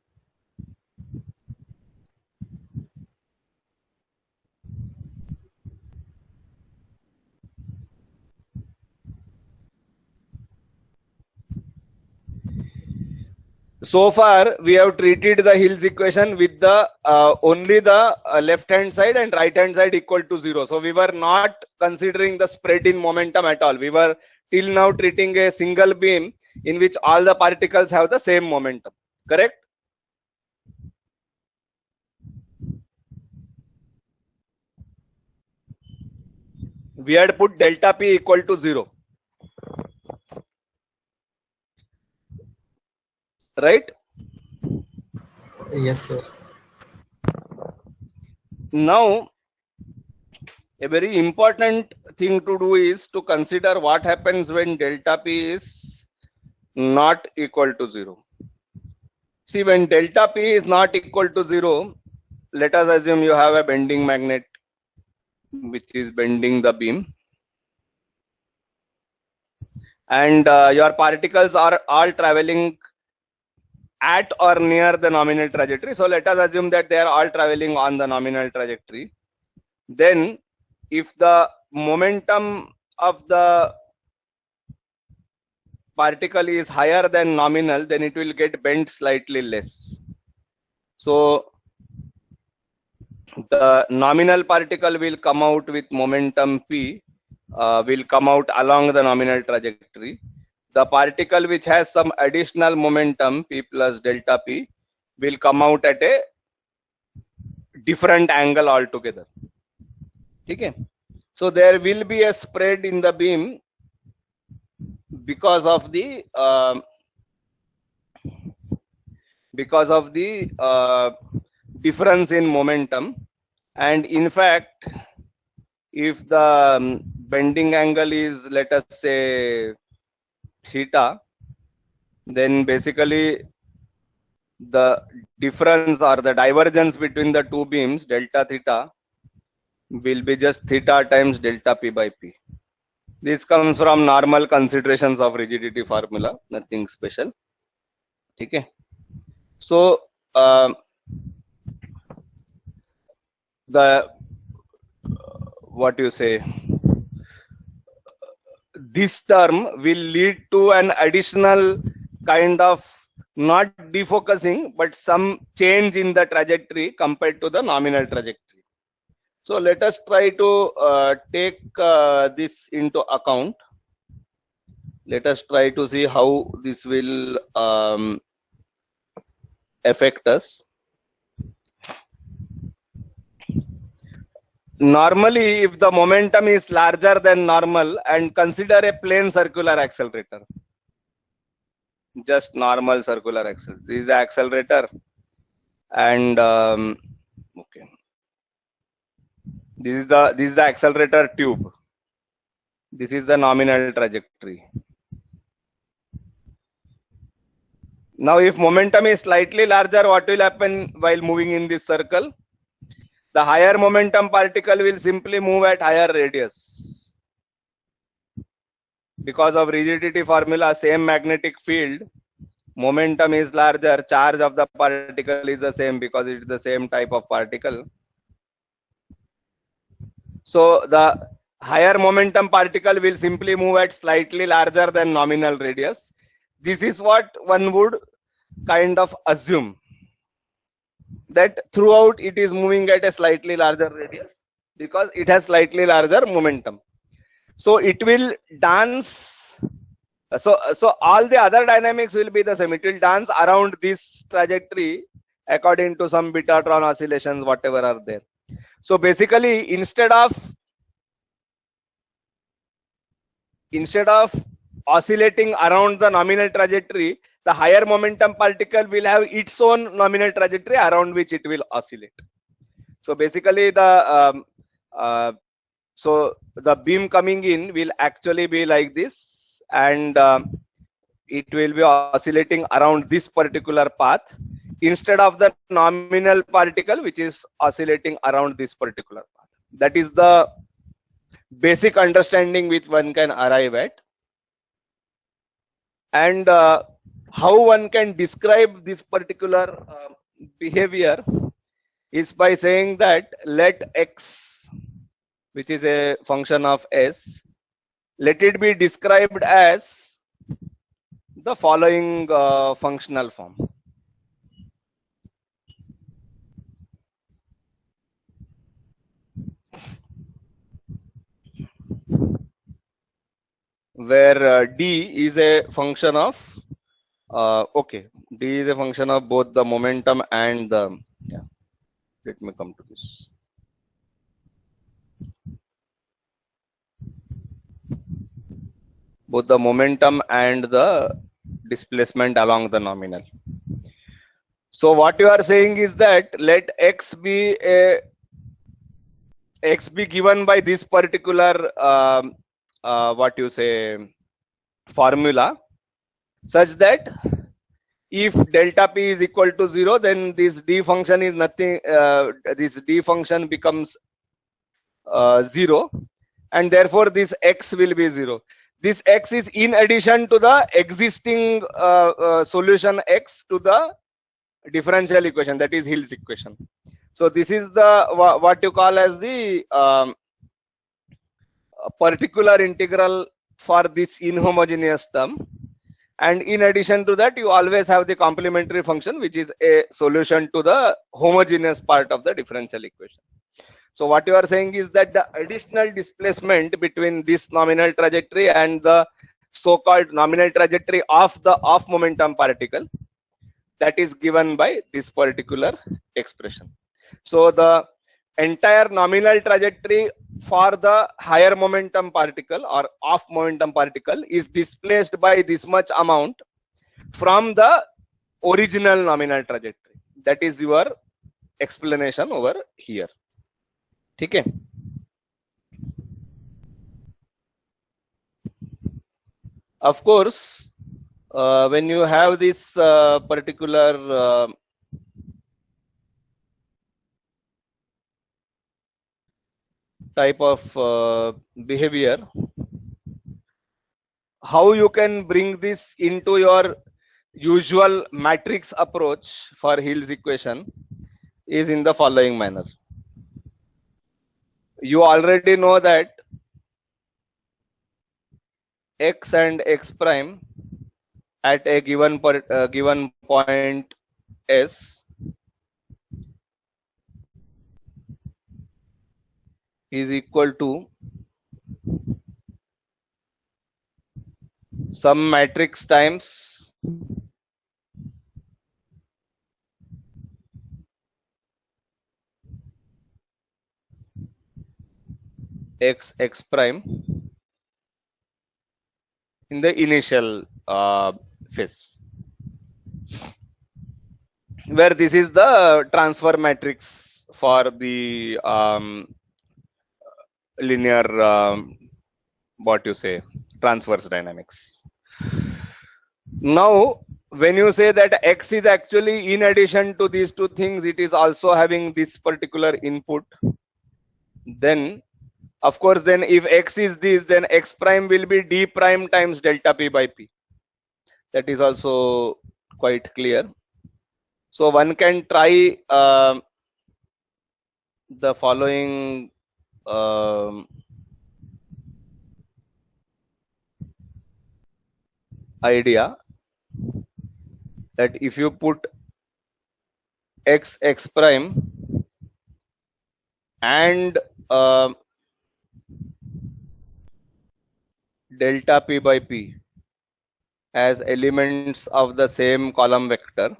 so far we have treated the Hill's equation with the only the left hand side and right hand side equal to 0. So we were not considering the spread in momentum at all. We were till now treating a single beam in which all the particles have the same momentum. Correct? We had put delta P equal to 0. Right? Yes, sir. Now, a very important thing to do is to consider what happens when delta P is not equal to 0. See, when delta P is not equal to 0, let us assume you have a bending magnet which is bending the beam, and your particles are all traveling at or near the nominal trajectory. So let us assume that they are all traveling on the nominal trajectory. Then if the momentum of the particle is higher than nominal, then it will get bent slightly less. So the nominal particle will come out with momentum P, will come out along the nominal trajectory. The particle which has some additional momentum P plus delta P will come out at a different angle altogether. Okay. So there will be a spread in the beam because of the difference in momentum. And in fact, if the bending angle is, let us say, theta, then basically the difference or the divergence between the two beams, delta theta, will be just theta times delta P by P. This comes from normal considerations of rigidity formula, nothing special. Okay. So the what you say, this term will lead to an additional kind of not defocusing but some change in the trajectory compared to the nominal trajectory. So let us try to take this into account. Let us try to see how this will affect us. Normally, if the momentum is larger than normal, and consider a plane circular accelerator, just normal circular accelerator. This is the accelerator, and okay, this is the accelerator tube. This is the nominal trajectory. Now, if momentum is slightly larger, what will happen while moving in this circle? The higher momentum particle will simply move at higher radius. Because of rigidity formula, same magnetic field, momentum is larger, charge of the particle is the same because it is the same type of particle. So the higher momentum particle will simply move at slightly larger than nominal radius. This is what one would kind of assume, that throughout it is moving at a slightly larger radius because it has slightly larger momentum. So it will dance. So all the other dynamics will be the same. It will dance around this trajectory according to some Betatron oscillations, whatever are there. So basically, instead of oscillating around the nominal trajectory, the higher momentum particle will have its own nominal trajectory around which it will oscillate. So basically, the beam coming in will actually be like this, and it will be oscillating around this particular path instead of the nominal particle which is oscillating around this particular path. That is the basic understanding which one can arrive at. And how one can describe this particular behavior is by saying that let x, which is a function of s, let it be described as the following functional form. where d is a function of okay, d is a function of both the momentum and the, yeah, let me come to this. Both the momentum and the displacement along the nominal. So what you are saying is that let x be given by this particular what you say formula, such that if delta p is equal to 0, then this d function is nothing, this d function becomes 0, and therefore this x will be 0. This x is in addition to the existing solution x to the differential equation, that is Hill's equation. So this is the what you call as the particular integral for this inhomogeneous term, and in addition to that you always have the complementary function, which is a solution to the homogeneous part of the differential equation. So what you are saying is that the additional displacement between this nominal trajectory and the so-called nominal trajectory of the off momentum particle, that is given by this particular expression. So the entire nominal trajectory for the higher momentum particle or off momentum particle is displaced by this much amount from the original nominal trajectory. That is your explanation over here. Okay. Of course, when you have this particular type of behavior, how you can bring this into your usual matrix approach for Hill's equation is in the following manner. You already know that x and x prime at a given point s is equal to some matrix times x prime in the initial phase, where this is the transfer matrix for the linear what you say transverse dynamics. Now when you say that x is actually in addition to these two things, it is also having this particular input, then of course, then if x is this, then x prime will be d prime times delta p by p. That is also quite clear. So one can try the following idea, that if you put x prime and delta p by p as elements of the same column vector,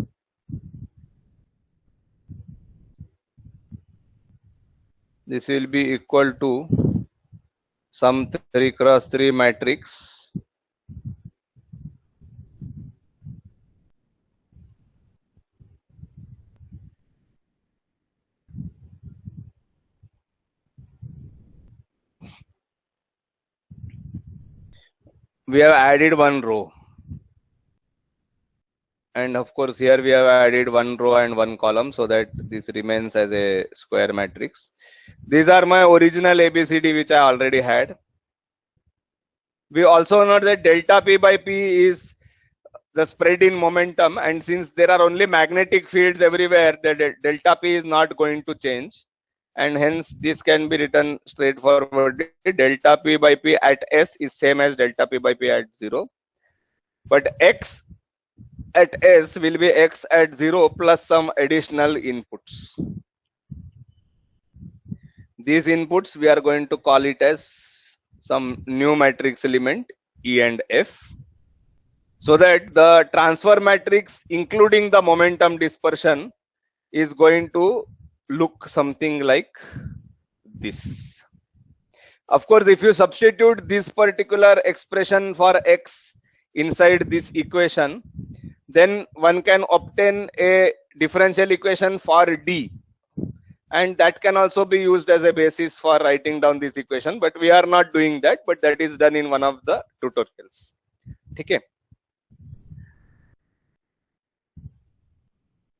this will be equal to some 3 cross 3 matrix we have added one row, and of course here we have added one row and one column, so that this remains as a square matrix. These are my original ABCD which I already had. We also know that delta p by p is the spread in momentum, and since there are only magnetic fields everywhere, the delta p is not going to change, and hence this can be written straightforwardly. Delta p by p at s is same as delta p by p at 0, but x at s will be x at 0 plus some additional inputs. These inputs we are going to call it as some new matrix element E and F, so that the transfer matrix including the momentum dispersion is going to look something like this. Of course, if you substitute this particular expression for X inside this equation, then one can obtain a differential equation for D, and that can also be used as a basis for writing down this equation, but we are not doing that, but that is done in one of the tutorials. Okay.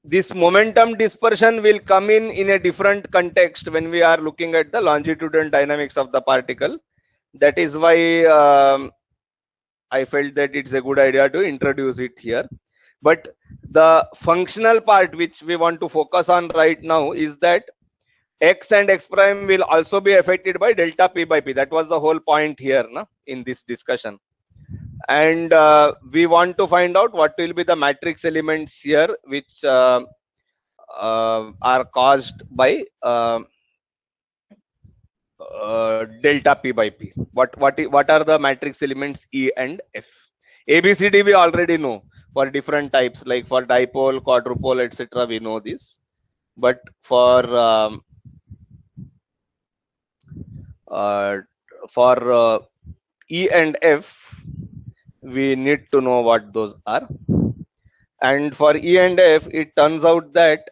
This momentum dispersion will come in a different context when we are looking at the longitudinal dynamics of the particle. That is why I felt that it's a good idea to introduce it here. But the functional part which we want to focus on right now is that X and X prime will also be affected by delta P by P. That was the whole point here in this discussion. And we want to find out what will be the matrix elements here which are caused by delta P by P. What are the matrix elements E and F? A, B, C, D we already know for different types, like for dipole, quadrupole, etc. we know this. But for E and F, we need to know what those are. And for E and F, it turns out that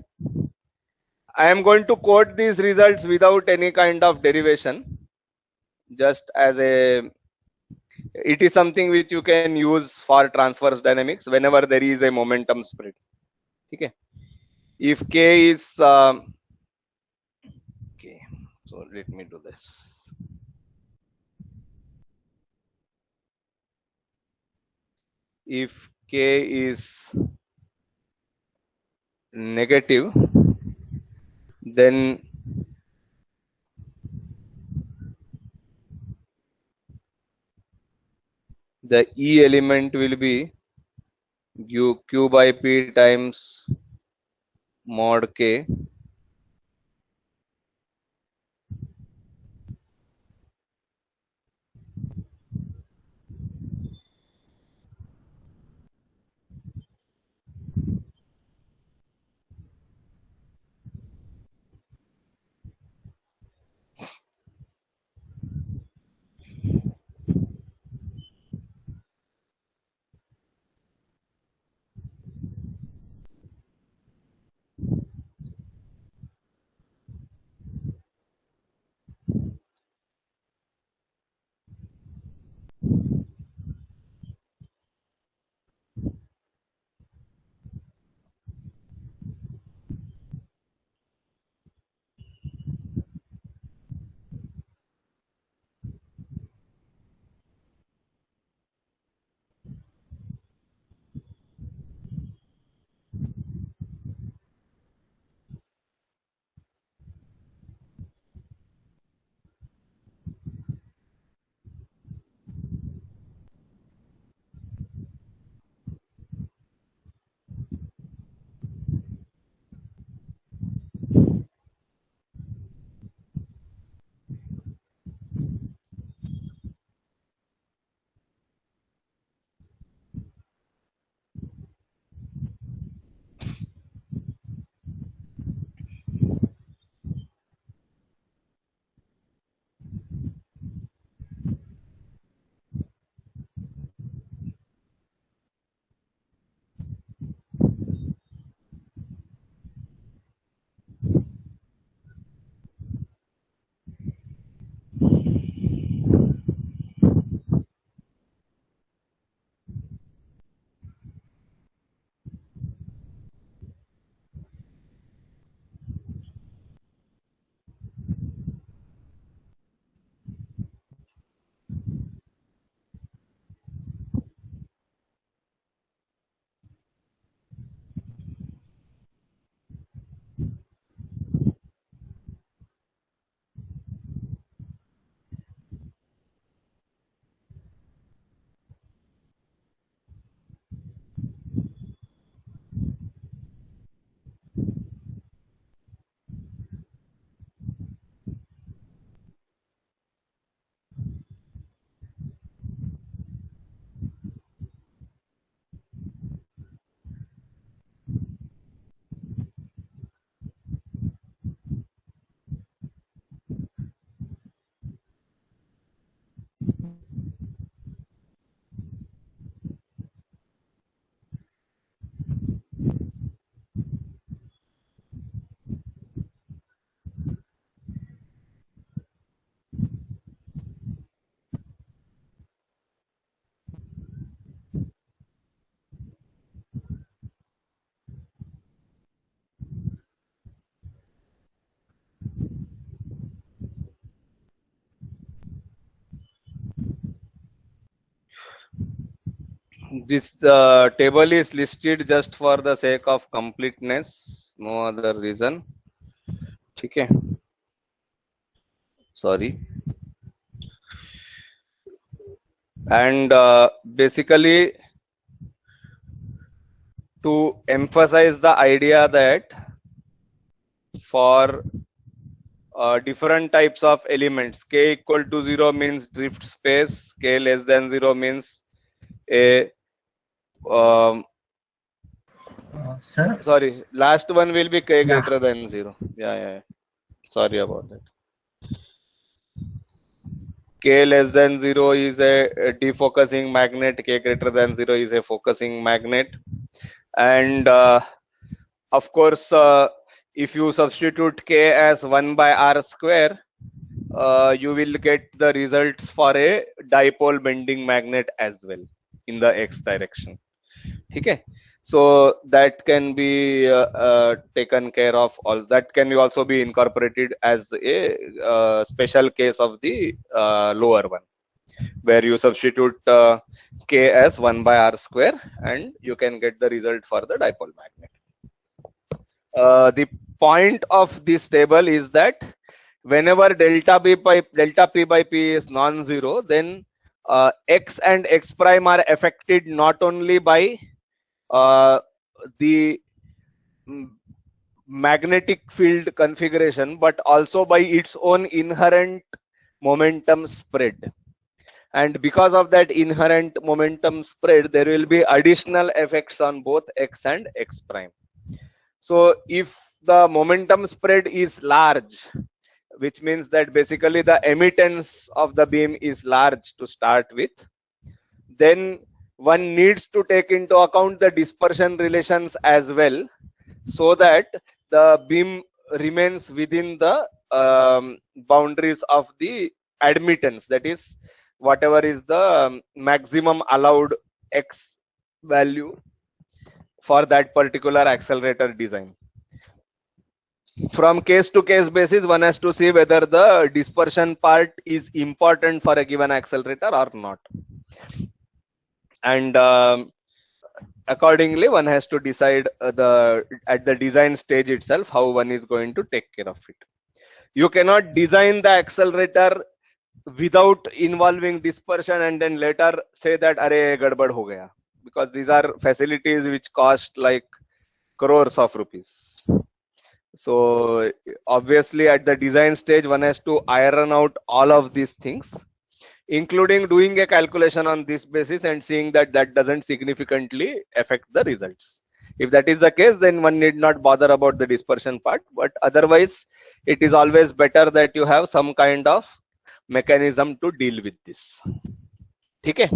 I am going to quote these results without any kind of derivation, just as it is something which you can use for transverse dynamics whenever there is a momentum spread. Okay. If K is okay, so let me do this. If K is negative, then the E element will be Q by P times mod K This table is listed just for the sake of completeness, no other reason. Okay. Sorry. And basically, to emphasize the idea that for different types of elements, k equal to 0 means drift space, k less than 0 means a Sir? sorry, last one will be k Yeah. greater than 0. Yeah. Sorry about that. K less than 0 is a defocusing magnet, k greater than 0 is a focusing magnet. And of course, if you substitute k as 1 by r square, you will get the results for a dipole bending magnet as well in the x direction. Okay, so that can be taken care of. All that can also be incorporated as a special case of the lower one, where you substitute k as 1 by r square and you can get the result for the dipole magnet. The point of this table is that whenever delta p by p is non-zero, then x and x prime are affected not only by the magnetic field configuration but also by its own inherent momentum spread. And because of that inherent momentum spread, there will be additional effects on both x and x prime. So if the momentum spread is large, which means that basically the emittance of the beam is large to start with, then one needs to take into account the dispersion relations as well, so that the beam remains within the boundaries of the admittance, that is whatever is the maximum allowed x value for that particular accelerator design. From case to case basis, one has to see whether the dispersion part is important for a given accelerator or not, and accordingly one has to decide at the design stage itself how one is going to take care of it. You cannot design the accelerator without involving dispersion and then later say that arey gadbad ho gaya, because these are facilities which cost like crores of rupees. So obviously at the design stage one has to iron out all of these things, including doing a calculation on this basis and seeing that that doesn't significantly affect the results. If that is the case, then one need not bother about the dispersion part, but otherwise it is always better that you have some kind of mechanism to deal with this. Okay.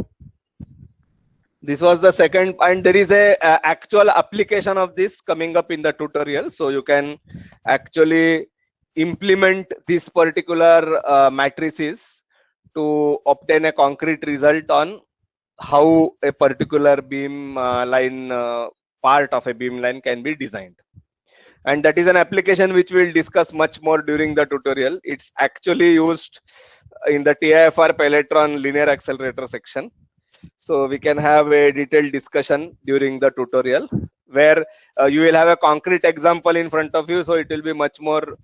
This was the second, and there is a actual application of this coming up in the tutorial, so you can actually implement this particular matrices to obtain a concrete result on how a particular beam line part of a beam line can be designed. And that is an application which we'll discuss much more during the tutorial. It's actually used in the TIFR Betatron linear accelerator section. So we can have a detailed discussion during the tutorial where you will have a concrete example in front of you. So it will be much more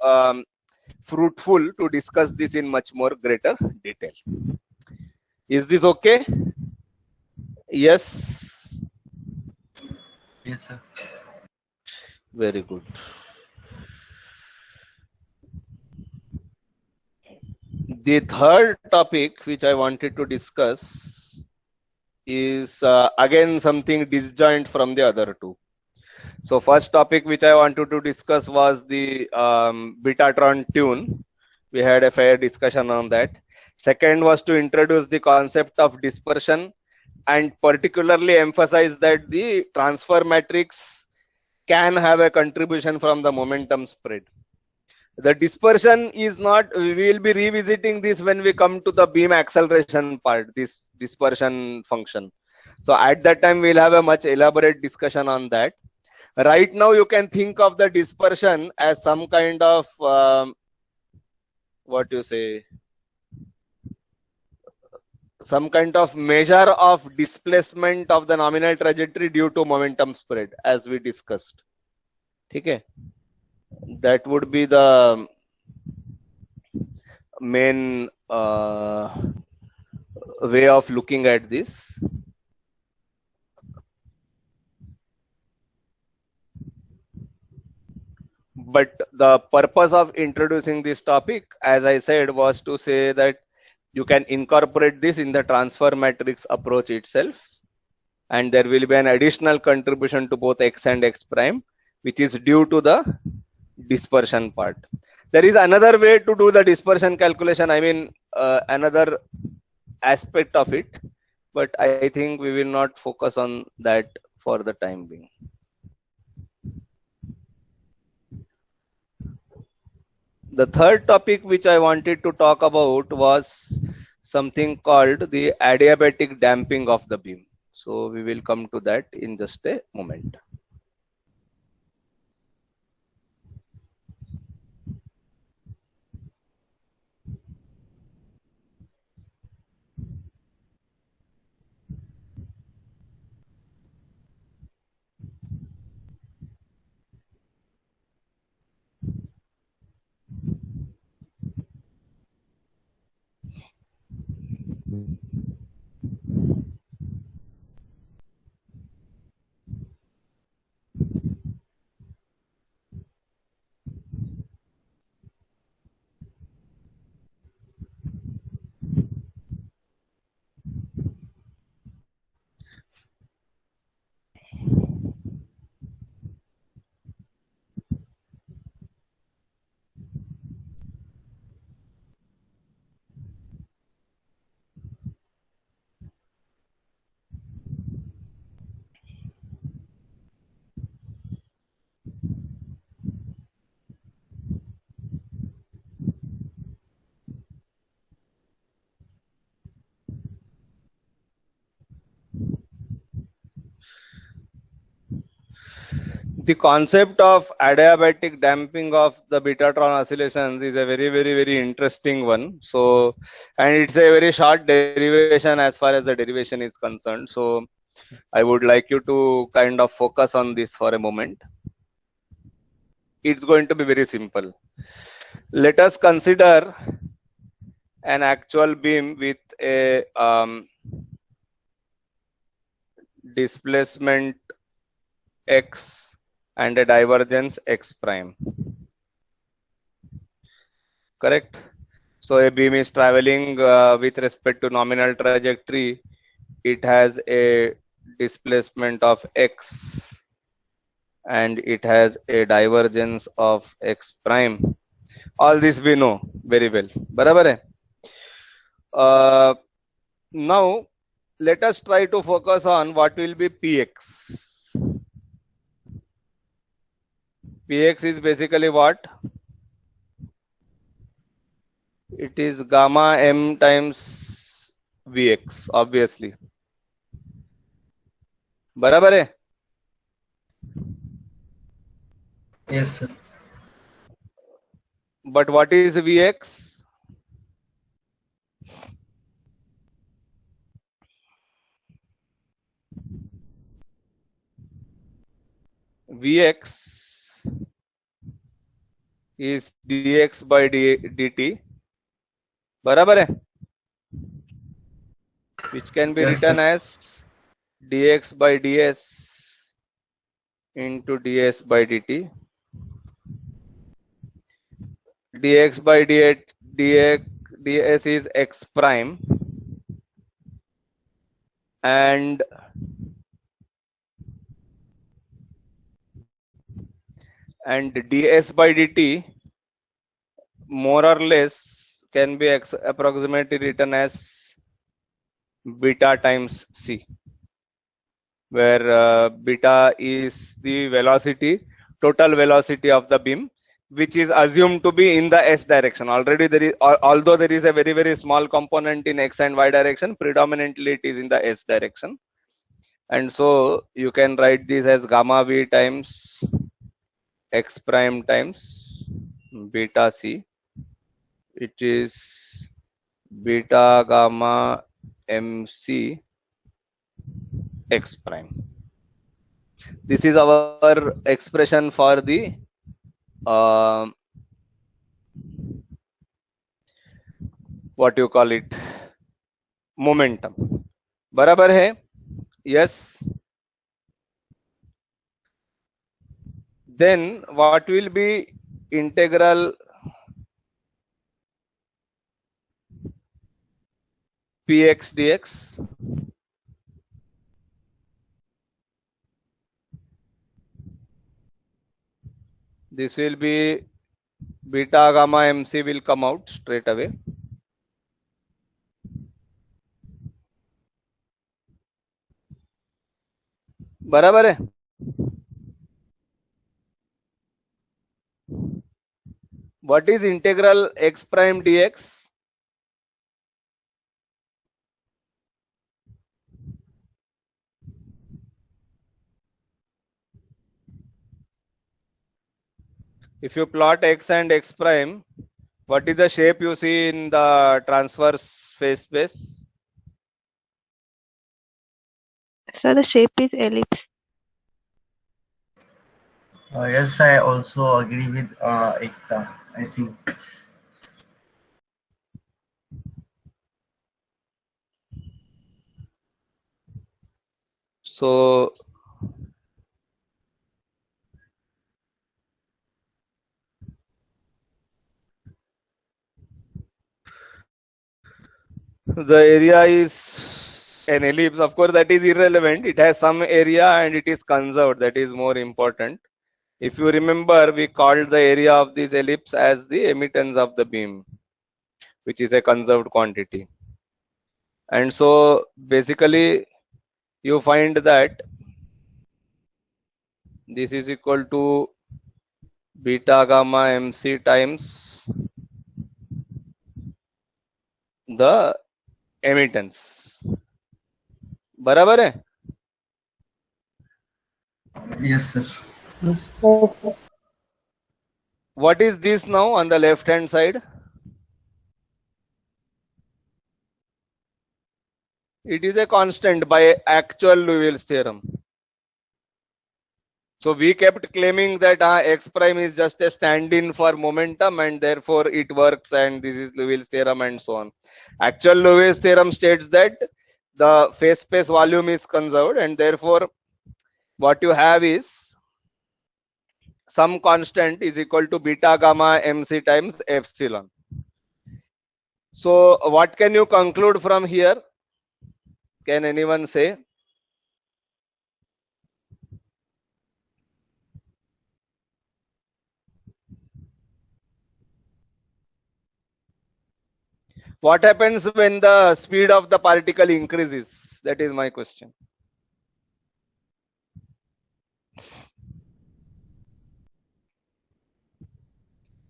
fruitful to discuss this in much more greater detail. Is this okay? Yes. Yes, sir. Very good. The third topic which I wanted to discuss is again something disjoint from the other two. So first topic which I wanted to discuss was the Betatron tune. We had a fair discussion on that. Second was to introduce the concept of dispersion and particularly emphasize that the transfer matrix can have a contribution from the momentum spread. The dispersion is not, we will be revisiting this when we come to the beam acceleration part, this dispersion function. So at that time we'll have a much elaborate discussion on that. Right now you can think of the dispersion as some kind of what you say, some kind of measure of displacement of the nominal trajectory due to momentum spread, as we discussed. Okay, that would be the main way of looking at this. But the purpose of introducing this topic, as I said, was to say that you can incorporate this in the transfer matrix approach itself, and there will be an additional contribution to both x and x prime, which is due to the dispersion part. There is another way to do the dispersion calculation, I mean another aspect of it, but I think we will not focus on that for the time being. The third topic which I wanted to talk about was something called the adiabatic damping of the beam. So we will come to that in just a moment. The concept of adiabatic damping of the Betatron oscillations is a very interesting one. So, and it's a very short derivation as far as the derivation is concerned. So I would like you to kind of focus on this for a moment. It's going to be very simple. Let us consider an actual beam with a displacement x and a divergence x prime. Correct? So a beam is traveling with respect to nominal trajectory. It has a displacement of x and it has a divergence of x prime. All this we know very well. Barabar hai? Now let us try to focus on what will be px. Px is basically what? It is gamma m times Vx, obviously. बराबर है? Yes, sir. But what is Vx? Vx is dx by dt, बराबर है? Which can be Yes, written sir. as dx by ds into ds by dt. Dx by ds is x prime, and ds by dt more or less can be approximately written as beta times c, where beta is the velocity, total velocity of the beam, which is assumed to be in the s direction. Already there is, although there is a very small component in x and y direction, predominantly it is in the s direction. And so you can write this as gamma v times x prime times beta c. It is beta gamma MC x prime. This is our expression for the what you call it, momentum. बराबर है? Yes. Then what will be integral px dx? This will be beta gamma mc will come out straight away. बराबर है? What is integral x prime dx? If you plot x and x prime, what is the shape you see in the transverse phase space? So the shape is ellipse. Yes, I also agree with Ekta. I think. So the area is an ellipse. Of course, that is irrelevant. It has some area and it is conserved. That is more important. If you remember, we called the area of this ellipse as the emittance of the beam, which is a conserved quantity. And so basically you find that this is equal to beta gamma mc times the emittance. बराबर है? Yes, sir. Yes. What is this now on the left hand side? It is a constant by actual Liouville's theorem. So we kept claiming that x prime is just a stand-in for momentum and therefore it works and this is Liouville's theorem and so on. Actual Liouville's theorem states that the phase space volume is conserved and therefore what you have is some constant is equal to beta gamma mc times epsilon. So what can you conclude from here? Can anyone say? What happens when the speed of the particle increases? That is my question.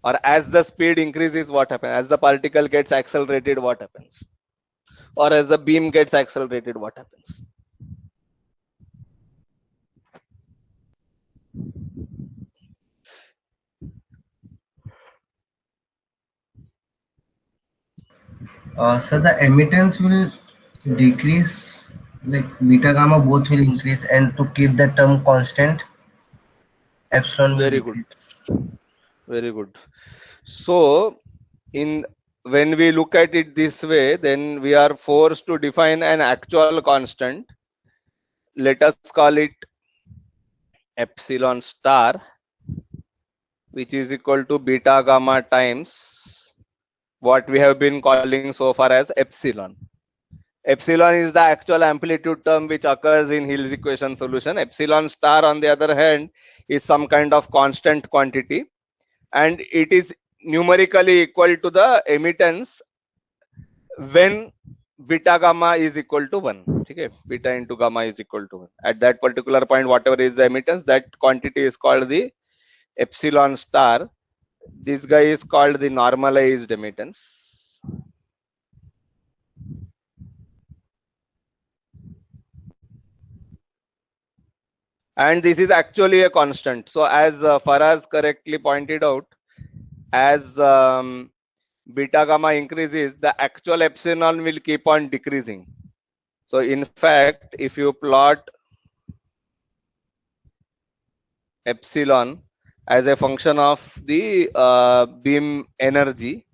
Or as the speed increases, what happens? As the particle gets accelerated, what happens? Or as the beam gets accelerated, what happens? So the emittance will decrease, like beta gamma both will increase, and to keep the term constant, epsilon will Very decrease. good. Very good. So when we look at it this way, then we are forced to define an actual constant. Let us call it epsilon star, which is equal to beta gamma times what we have been calling so far as epsilon. Epsilon is the actual amplitude term which occurs in Hill's equation solution. Epsilon star, on the other hand, is some kind of constant quantity, and it is numerically equal to the emittance when beta gamma is equal to 1. Okay, beta into gamma is equal to 1. At that particular point, whatever is the emittance, that quantity is called the epsilon star. This guy is called the normalized emittance. And this is actually a constant. So as Faraz correctly pointed out, as beta gamma increases, the actual epsilon will keep on decreasing. So in fact, if you plot epsilon as a function of the beam energy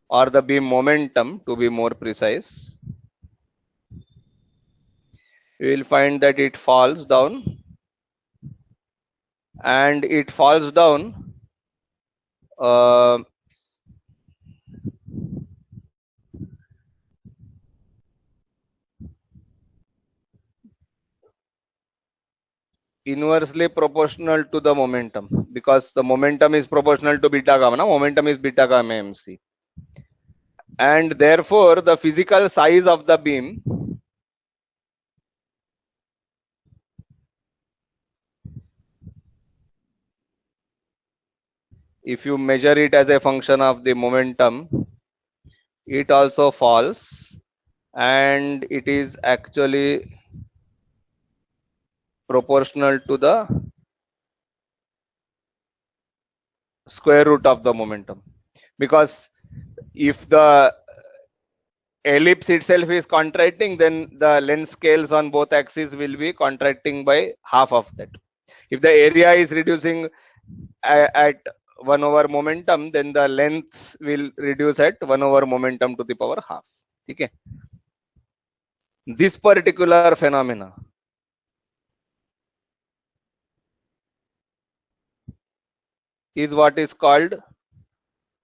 or the beam momentum, to be more precise, you will find that it falls down, and it falls down inversely proportional to the momentum, because the momentum is proportional to beta gamma. Now momentum is beta gamma mc, and therefore the physical size of the beam if you measure it as a function of the momentum, it also falls, and it is actually proportional to the square root of the momentum, because if the ellipse itself is contracting, then the length scales on both axes will be contracting by half of that. If the area is reducing at 1 over momentum, then the length will reduce at 1 over momentum to the power half. Okay. This particular phenomena is what is called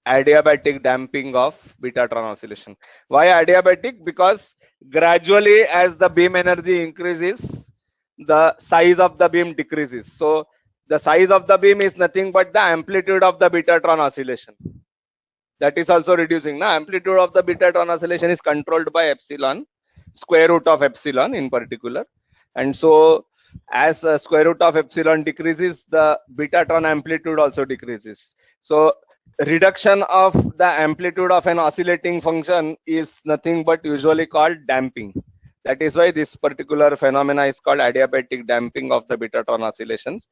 adiabatic damping of Betatron oscillation. Why adiabatic? Because gradually as the beam energy increases, the size of the beam decreases. So the size of the beam is nothing but the amplitude of the Betatron oscillation. That is also reducing. The amplitude of the Betatron oscillation is controlled by epsilon, square root of epsilon in particular. And so as the square root of epsilon decreases, the Betatron amplitude also decreases. So reduction of the amplitude of an oscillating function is nothing but usually called damping. That is why this particular phenomena is called adiabatic damping of the Betatron oscillations.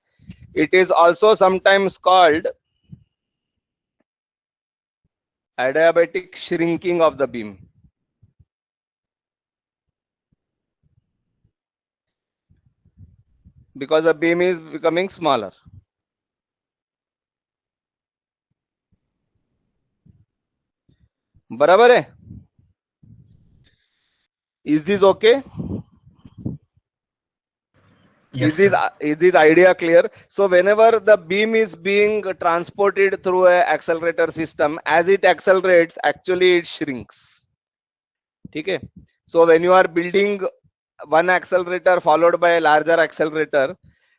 It is also sometimes called adiabatic shrinking of the beam, because the beam is becoming smaller. बराबर है? Is this okay? Yes, is this idea clear? So whenever the beam is being transported through a accelerator system, as it accelerates, actually it shrinks. Okay. So when you are building one accelerator followed by a larger accelerator,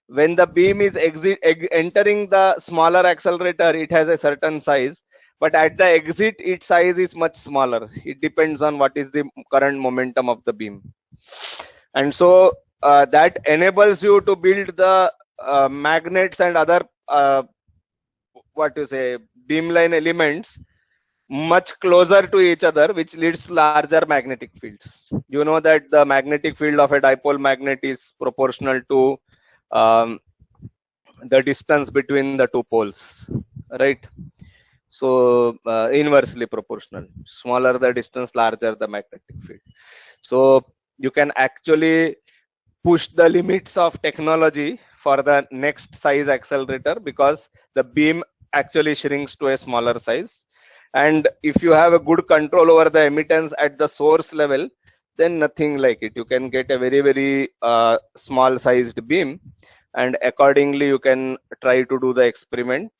when the beam is entering the smaller accelerator, it has a certain size, but at the exit its size is much smaller. It depends on what is the current momentum of the beam. And so that enables you to build the magnets and other beamline elements much closer to each other, which leads to larger magnetic fields. You know that the magnetic field of a dipole magnet is proportional to the distance between the two poles, right? So inversely proportional. Smaller the distance, larger the magnetic field. So you can actually push the limits of technology for the next size accelerator, because the beam actually shrinks to a smaller size. And if you have a good control over the emittance at the source level, then nothing like it. You can get a very, very small sized beam, and accordingly you can try to do the experiment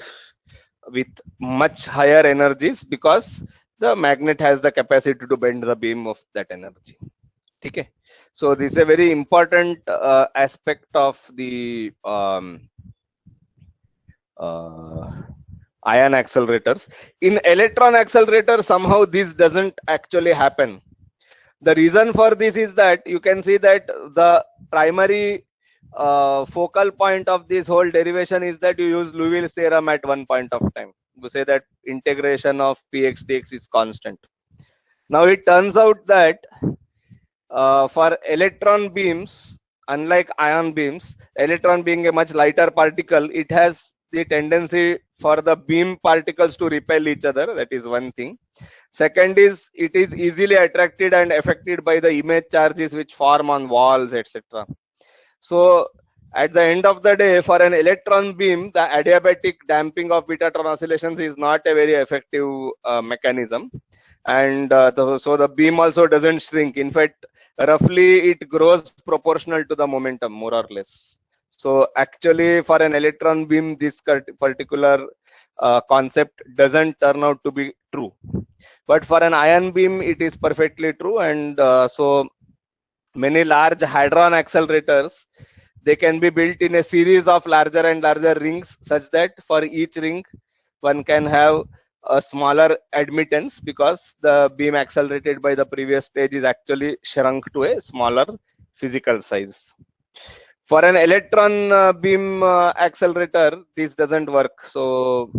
with much higher energies, because the magnet has the capacity to bend the beam of that energy. Okay. So this is a very important aspect of the ion accelerators. In electron accelerator, somehow this doesn't actually happen. The reason for this is that you can see that the primary focal point of this whole derivation is that you use Liouville's theorem at one point of time. You say that integration of px dx is constant. Now it turns out that for electron beams, unlike ion beams, electron being a much lighter particle, it has the tendency for the beam particles to repel each other. That is one thing. Second is it is easily attracted and affected by the image charges which form on walls, etc. So at the end of the day, for an electron beam, the adiabatic damping of Betatron oscillations is not a very effective mechanism, and so the beam also doesn't shrink. In fact, roughly it grows proportional to the momentum, more or less. So actually, for an electron beam, this particular concept doesn't turn out to be true. But for an ion beam, it is perfectly true, and so many large hadron accelerators, they can be built in a series of larger and larger rings, such that for each ring one can have a smaller admittance, because the beam accelerated by the previous stage is actually shrunk to a smaller physical size. For an electron beam accelerator, this doesn't work, so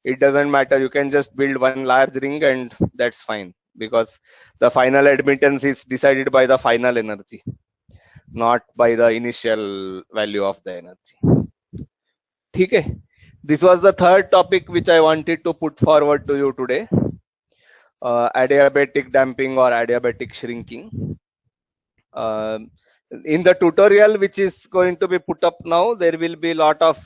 it doesn't matter. You can just build one large ring and that's fine, because the final admittance is decided by the final energy, not by the initial value of the energy. Okay. This was the third topic which I wanted to put forward to you today. Adiabatic damping or adiabatic shrinking. In the tutorial which is going to be put up now, there will be a lot of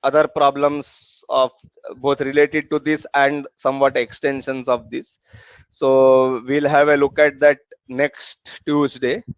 other problems of both related to this and somewhat extensions of this. So we'll have a look at that next Tuesday.